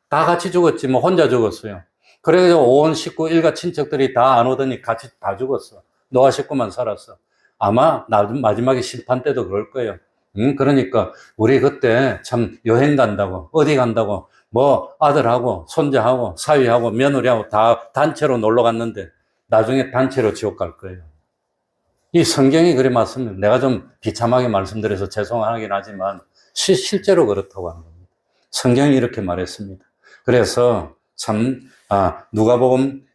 Speaker 4: 다 같이 죽었지 뭐 혼자 죽었어요. 그래서 온 식구 일가 친척들이 다 안 오더니 같이 다 죽었어. 노아 식구만 살았어. 아마 마지막에 심판 때도 그럴 거예요. 그러니까 우리 그때 참 여행 간다고 어디 간다고 뭐 아들하고 손자하고 사위하고 며느리하고 다 단체로 놀러 갔는데 나중에 단체로 지옥 갈 거예요. 이 성경이 그래 맞습니다. 내가 좀 비참하게 말씀드려서 죄송하긴 하지만 실제로 그렇다고 하는 겁니다. 성경이 이렇게 말했습니다. 그래서 참 누가복음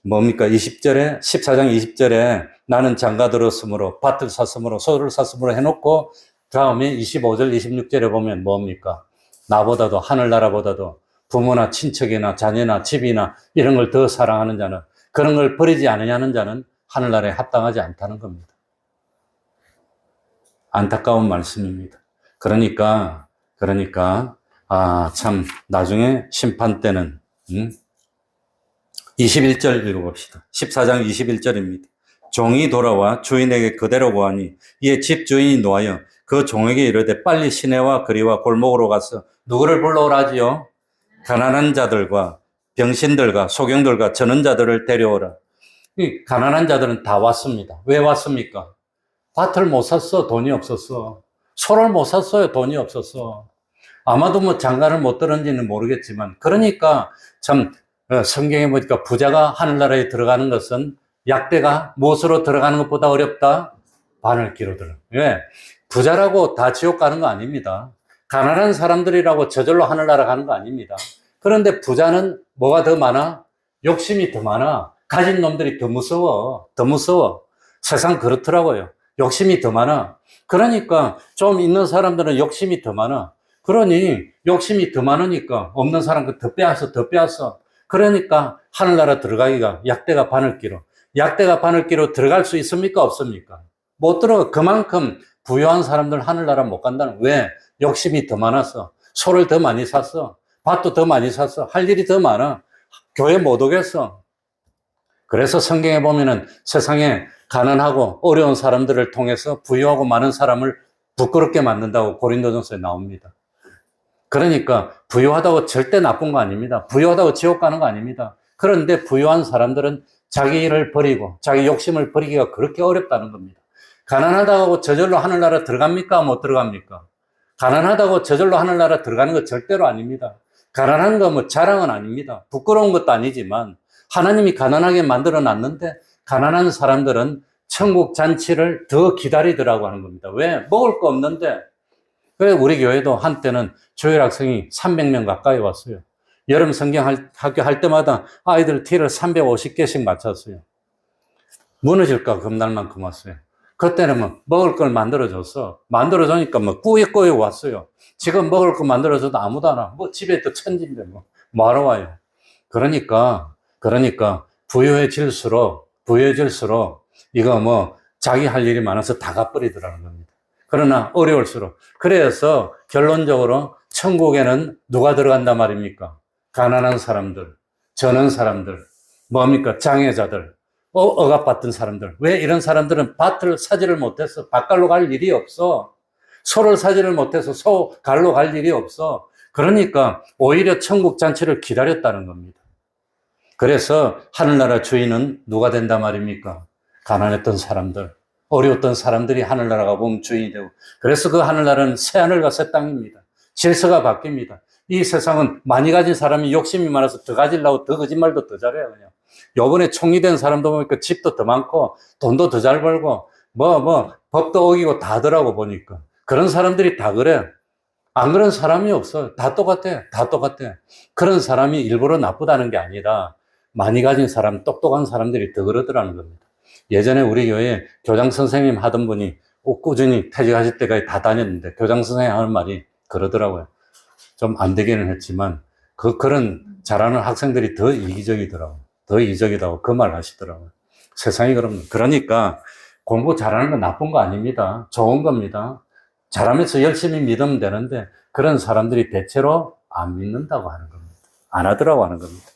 Speaker 4: 뭡니까 20절에 14장 20절에 나는 장가 들었으므로 밭을 샀으므로 소를 샀으므로 해놓고 다음에 25절, 26절에 보면 뭡니까? 나보다도 하늘나라보다도 부모나 친척이나 자녀나 집이나 이런 걸 더 사랑하는 자는, 그런 걸 버리지 않으냐는 자는 하늘나라에 합당하지 않다는 겁니다. 안타까운 말씀입니다. 그러니까 참 나중에 심판 때는 21절 읽어봅시다. 14장 21절입니다. 종이 돌아와 주인에게 그대로 고하니 이에 집 주인이 노하여 그 종에게 이르되 빨리 시내와 거리와 골목으로 가서 누구를 불러오라지요? 가난한 자들과 병신들과 소경들과 저는 자들을 데려오라. 이 가난한 자들은 다 왔습니다. 왜 왔습니까? 밭을 못 샀어. 돈이 없었어. 소를 못 샀어요. 돈이 없었어. 아마도 뭐 장가를 못 들었는지는 모르겠지만, 그러니까 참 성경에 보니까 부자가 하늘나라에 들어가는 것은 약대가 못으로 들어가는 것보다 어렵다. 바늘기로 들어. 왜? 부자라고 다 지옥 가는 거 아닙니다. 가난한 사람들이라고 저절로 하늘나라 가는 거 아닙니다. 그런데 부자는 뭐가 더 많아? 욕심이 더 많아. 가진 놈들이 더 무서워. 더 무서워. 세상 그렇더라고요. 욕심이 더 많아. 그러니까 좀 있는 사람들은 욕심이 더 많아. 그러니 욕심이 더 많으니까 없는 사람 더 빼앗어. 그러니까 하늘나라 들어가기가 약대가 바늘기로 들어갈 수 있습니까? 없습니까? 못 들어가. 그만큼 부유한 사람들 하늘나라 못 간다는. 왜? 욕심이 더 많아서. 소를 더 많이 샀어. 밭도 더 많이 샀어. 할 일이 더 많아. 교회 못 오겠어. 그래서 성경에 보면은 세상에 가난하고 어려운 사람들을 통해서 부유하고 많은 사람을 부끄럽게 만든다고 고린도전서에 나옵니다. 그러니까 부유하다고 절대 나쁜 거 아닙니다. 부유하다고 지옥 가는 거 아닙니다. 그런데 부유한 사람들은 자기 일을 버리고 자기 욕심을 버리기가 그렇게 어렵다는 겁니다. 가난하다고 저절로 하늘나라 들어갑니까? 못 들어갑니까? 가난하다고 저절로 하늘나라 들어가는 거 절대로 아닙니다. 가난한 거 뭐 자랑은 아닙니다. 부끄러운 것도 아니지만 하나님이 가난하게 만들어 놨는데 가난한 사람들은 천국 잔치를 더 기다리더라고 하는 겁니다. 왜? 먹을 거 없는데. 그래 우리 교회도 한때는 조엘 학생이 300명 가까이 왔어요. 여름 성경 학교 할 때마다 아이들 티를 350개씩 맞췄어요. 무너질까 겁날만큼 왔어요. 그때는 뭐 먹을 걸 만들어줬어. 만들어주니까 뭐 꾸역꾸역 왔어요. 지금 먹을 거 만들어줘도 아무도 안 와. 뭐 집에 또 천진데 뭐하러 와요. 그러니까 부유해질수록 이거 뭐 자기 할 일이 많아서 다 갚버리더라는 겁니다. 그러나 어려울수록. 그래서 결론적으로 천국에는 누가 들어간단 말입니까? 가난한 사람들, 저는 사람들, 뭡니까? 장애자들, 억압받던 사람들. 왜 이런 사람들은 밭을 사지를 못해서 밭갈로 갈 일이 없어. 소를 사지를 못해서 갈로 갈 일이 없어. 그러니까 오히려 천국 잔치를 기다렸다는 겁니다. 그래서 하늘나라 주인은 누가 된단 말입니까? 가난했던 사람들, 어려웠던 사람들이 하늘나라가 보면 주인이 되고, 그래서 그 하늘나라는 새하늘과 새 땅입니다. 질서가 바뀝니다. 이 세상은 많이 가진 사람이 욕심이 많아서 더 가지려고 더 거짓말도 더 잘해요. 그냥 요번에 총리 된 사람도 보니까 집도 더 많고 돈도 더 잘 벌고 법도 어기고 다 하더라고 보니까. 그런 사람들이 다 그래. 안 그런 사람이 없어요. 다 똑같아. 그런 사람이 일부러 나쁘다는 게 아니라 많이 가진 사람, 똑똑한 사람들이 더 그러더라는 겁니다. 예전에 우리 교회에 교장 선생님 하던 분이 꾸준히 퇴직하실 때까지 다 다녔는데 교장 선생님 하는 말이 그러더라고요. 좀 안 되기는 했지만 그런 잘하는 학생들이 더 이기적이더라고요. 더 이기적이다고 그 말 하시더라고요. 세상이 그러니까 공부 잘하는 건 나쁜 거 아닙니다. 좋은 겁니다. 잘하면서 열심히 믿으면 되는데 그런 사람들이 대체로 안 믿는다고 하는 겁니다. 안 하더라고 하는 겁니다.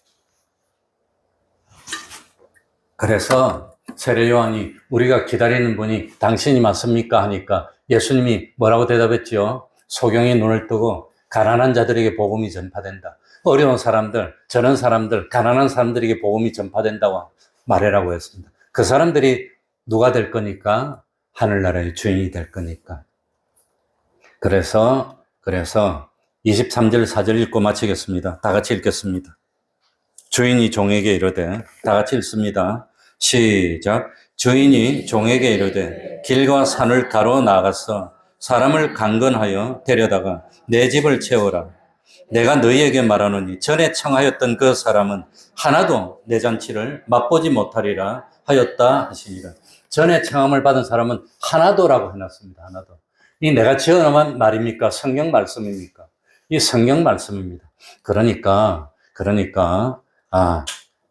Speaker 4: 그래서 세례 요한이 우리가 기다리는 분이 당신이 맞습니까? 하니까 예수님이 뭐라고 대답했지요? 소경이 눈을 뜨고 가난한 자들에게 복음이 전파된다. 어려운 사람들, 저런 사람들, 가난한 사람들에게 복음이 전파된다고 말해라고 했습니다. 그 사람들이 누가 될 거니까? 하늘나라의 주인이 될 거니까. 그래서 23절 4절 읽고 마치겠습니다. 다 같이 읽겠습니다. 주인이 종에게 이르되, 다 같이 읽습니다. 시작. 주인이 종에게 이르되 길과 산을 가로 나가서 사람을 강건하여 데려다가 내 집을 채워라. 내가 너희에게 말하노니 전에 청하였던 그 사람은 하나도 내 잔치를 맛보지 못하리라 하였다 하시니라. 전에 청함을 받은 사람은 하나도라고 해놨습니다. 하나도. 이 내가 지어놓은 말입니까? 성경 말씀입니까? 이 성경 말씀입니다. 그러니까,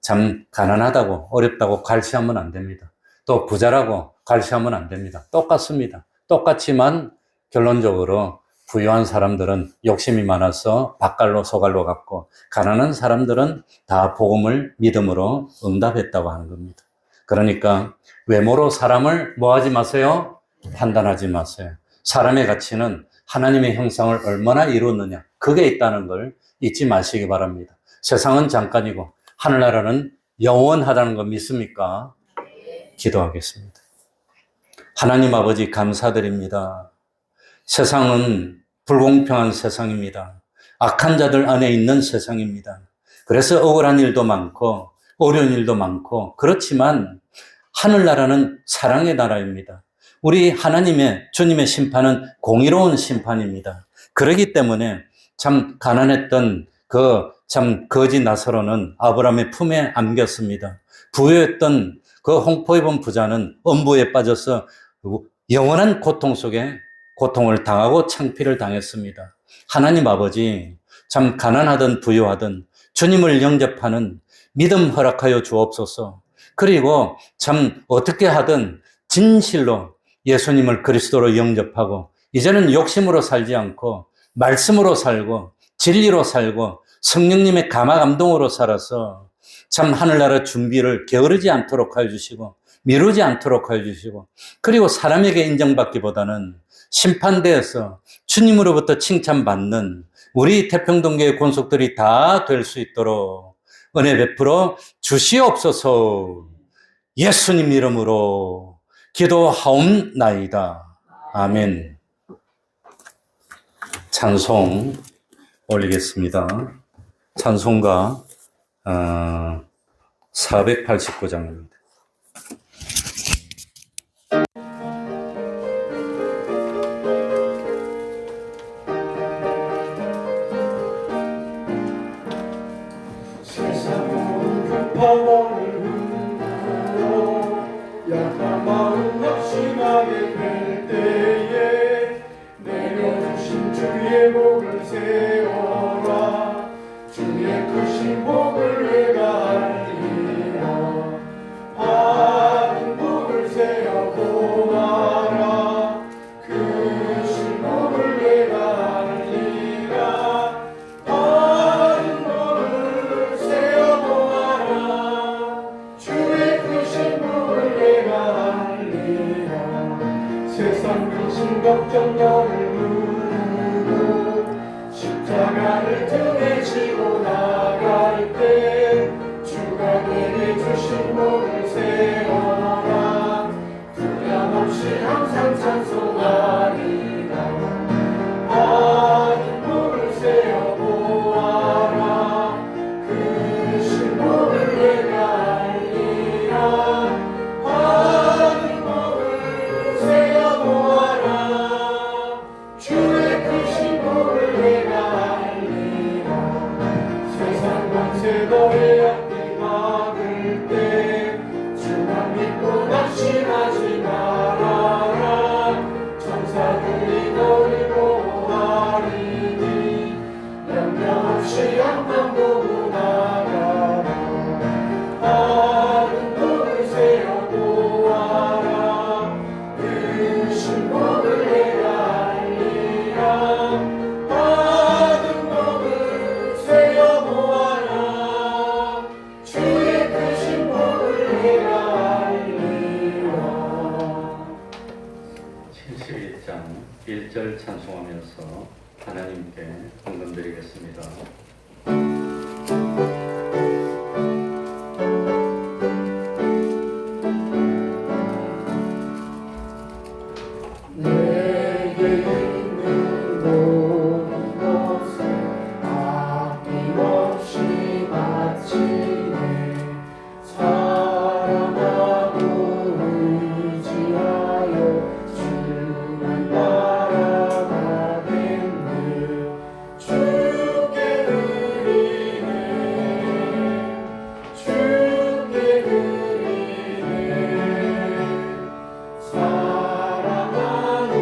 Speaker 4: 참 가난하다고, 어렵다고 갈시하면 안 됩니다. 또 부자라고 갈시하면 안 됩니다. 똑같습니다. 똑같지만 결론적으로 부유한 사람들은 욕심이 많아서 밭갈로 소갈로 갔고, 가난한 사람들은 다 복음을 믿음으로 응답했다고 하는 겁니다. 그러니까 외모로 사람을 뭐 하지 마세요? 판단하지 마세요. 사람의 가치는 하나님의 형상을 얼마나 이루었느냐, 그게 있다는 걸 잊지 마시기 바랍니다. 세상은 잠깐이고 하늘나라는 영원하다는 거 믿습니까? 기도하겠습니다. 하나님 아버지 감사드립니다. 세상은 불공평한 세상입니다. 악한 자들 안에 있는 세상입니다. 그래서 억울한 일도 많고 어려운 일도 많고, 그렇지만 하늘나라는 사랑의 나라입니다. 우리 하나님의 주님의 심판은 공의로운 심판입니다. 그렇기 때문에 참 가난했던 참 거지 나사로는 아브라함의 품에 안겼습니다. 부유했던 그 홍포 입은 부자는 엄부에 빠져서 영원한 고통 속에 고통을 당하고 창피를 당했습니다. 하나님 아버지, 참 가난하든 부유하든 주님을 영접하는 믿음 허락하여 주옵소서. 그리고 참 어떻게 하든 진실로 예수님을 그리스도로 영접하고, 이제는 욕심으로 살지 않고 말씀으로 살고 진리로 살고 성령님의 감화 감동으로 살아서 참 하늘나라 준비를 게으르지 않도록 하여 주시고 미루지 않도록 하여 주시고, 그리고 사람에게 인정받기보다는 심판대에서 주님으로부터 칭찬받는 우리 태평동교회 권속들이 다 될 수 있도록 은혜 베풀어 주시옵소서. 예수님 이름으로 기도하옵나이다. 아멘. 찬송 올리겠습니다. 찬송가 489장입니다.
Speaker 2: 세상은 급하고를 흔들고 약한 마음 낙심하게 될 때에 내려주신 주의 복을 세워라. 주의 크신 복을 내가 알리라. 받은 복을 세어 보아라. 크신 복을 내가 알리라. 받은 복을 세어 보아라. 주의 크신 복을 내가 알리라. 세상 근심 걱정 너를 누르고 십자가를 등에 지고 나갈 때 주가 내게 주신 복을 세워라. 두려움 없이 항상 찬송하리라. 받은 복을 세어 보아라. 크신 복을 내가 알리라. 받은 복을 세어 보아라. 주의 크신 복을 내가 알리라. 세상 권세 너의 앞길 막을 때 주만 믿고 낙심하지 말아라. 천사들이 너를 보호하리니 염려 없이 한번 보고 나가라. 받은 복을 세어 보아라. 크신 복을 내가 알리라. 받은 복을 세어 보아라. 주의 크신 복을 내가 알리라.
Speaker 1: 71장 1절 찬송하면서 하나님께 헌금 드리겠습니다.
Speaker 2: 내게 있는 모든 것을 아낌없이 바치네. 사랑하고 의지하여 주를 따라가겠네. 주께 드리네. 주께 드리네. 사랑하는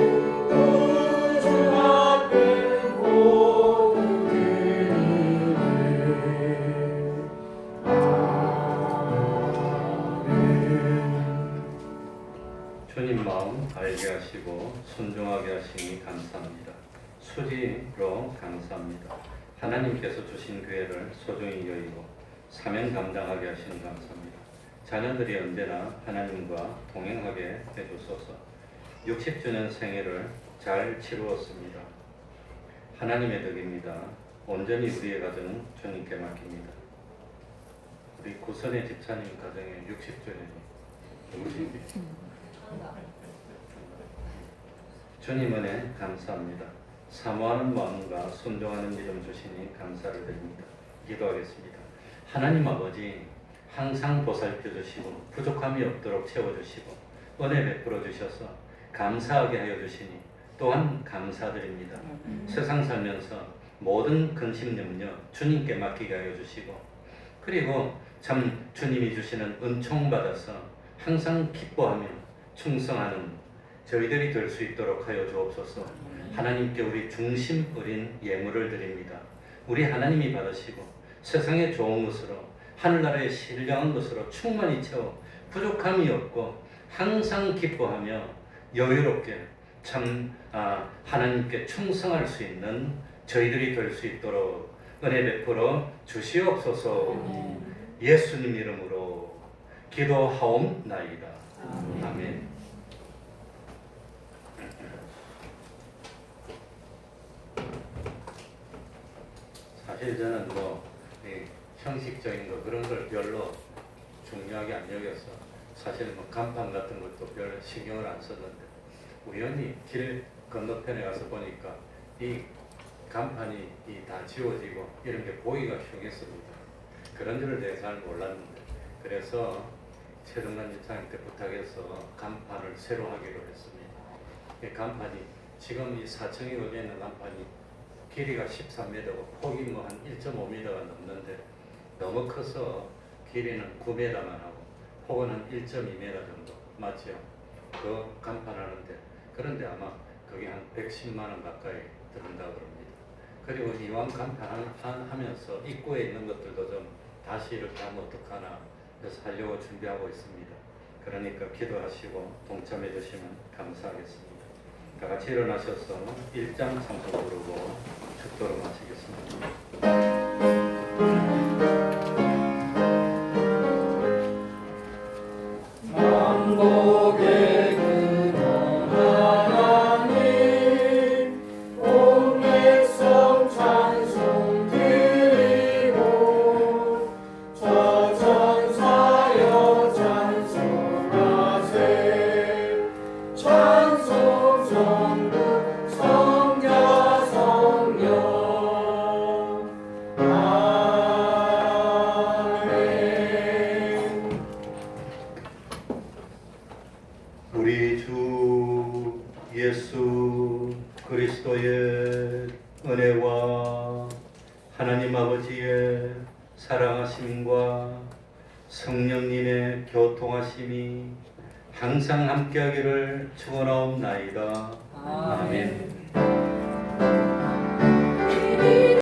Speaker 1: 알게 하시고 순종하게 하시니 감사합니다. 수지로 감사합니다. 하나님께서 주신 교회를 소중히 여기고 사명 감당하게 하시니 감사합니다. 자녀들이 언제나 하나님과 동행하게 해주소서. 60주년 생일을 잘 치루었습니다. 하나님의 덕입니다. 온전히 우리의 가정은 주님께 맡깁니다. 우리 구선의 집사님 가정의 60주년이 누구신지? 주님 은혜 감사합니다. 사모하는 마음과 순종하는 믿음 주시니 감사를 드립니다. 기도하겠습니다. 하나님 아버지 항상 보살펴 주시고 부족함이 없도록 채워주시고 은혜 베풀어 주셔서 감사하게 하여 주시니 또한 감사드립니다. 세상 살면서 모든 근심 염려 주님께 맡기게 하여 주시고 그리고 참 주님이 주시는 은총 받아서 항상 기뻐하며 충성하는 저희들이 될 수 있도록 하여 주옵소서. 하나님께 우리 중심 어린 예물을 드립니다. 우리 하나님이 받으시고 세상에 좋은 것으로 하늘나라에 신령한 것으로 충만히 채워 부족함이 없고 항상 기뻐하며 여유롭게 참 하나님께 충성할 수 있는 저희들이 될 수 있도록 은혜 베풀어 주시옵소서. 예수님 이름으로 기도하옵나이다. 아멘. 사실 저는 형식적인 거 그런 걸 별로 중요하게 안 여겨서 사실 간판 같은 것도 별 신경을 안 썼는데 우연히 길 건너편에 가서 보니까 이 간판이 다 지워지고 이런 게 보기가 흉했습니다. 그런 줄을 내가 잘 몰랐는데 그래서 최동관 집사님께 부탁해서 간판을 새로 하기로 했습니다. 이 간판이 지금 이 4층에 걸려 있는 간판이 길이가 13m고 폭이 한 1.5m가 넘는데 너무 커서 길이는 9m만 하고 폭은 한 1.2m 정도 맞죠? 그 간판 하는데 그런데 아마 그게 한 110만 원 가까이 들은다고 그럽니다. 그리고 이왕 간판 하면서 입구에 있는 것들도 좀 다시 이렇게 하면 어떡하나 그래서 하려고 준비하고 있습니다. 그러니까 기도하시고 동참해 주시면 감사하겠습니다. 다 같이 일어나셔서 1장 찬송 부르고 축도로 마치겠습니다.
Speaker 2: 만복의 근원 하나님 온 백성 찬송 드리고 저전사여 찬송하세 찬송 전국 성자 성령
Speaker 1: 우리 주 예수 그리스도의 은혜와 하나님 아버지의 사랑하심과 성령님의 교통하심이 항상 함께하기를 축원하옵나이다. 아멘.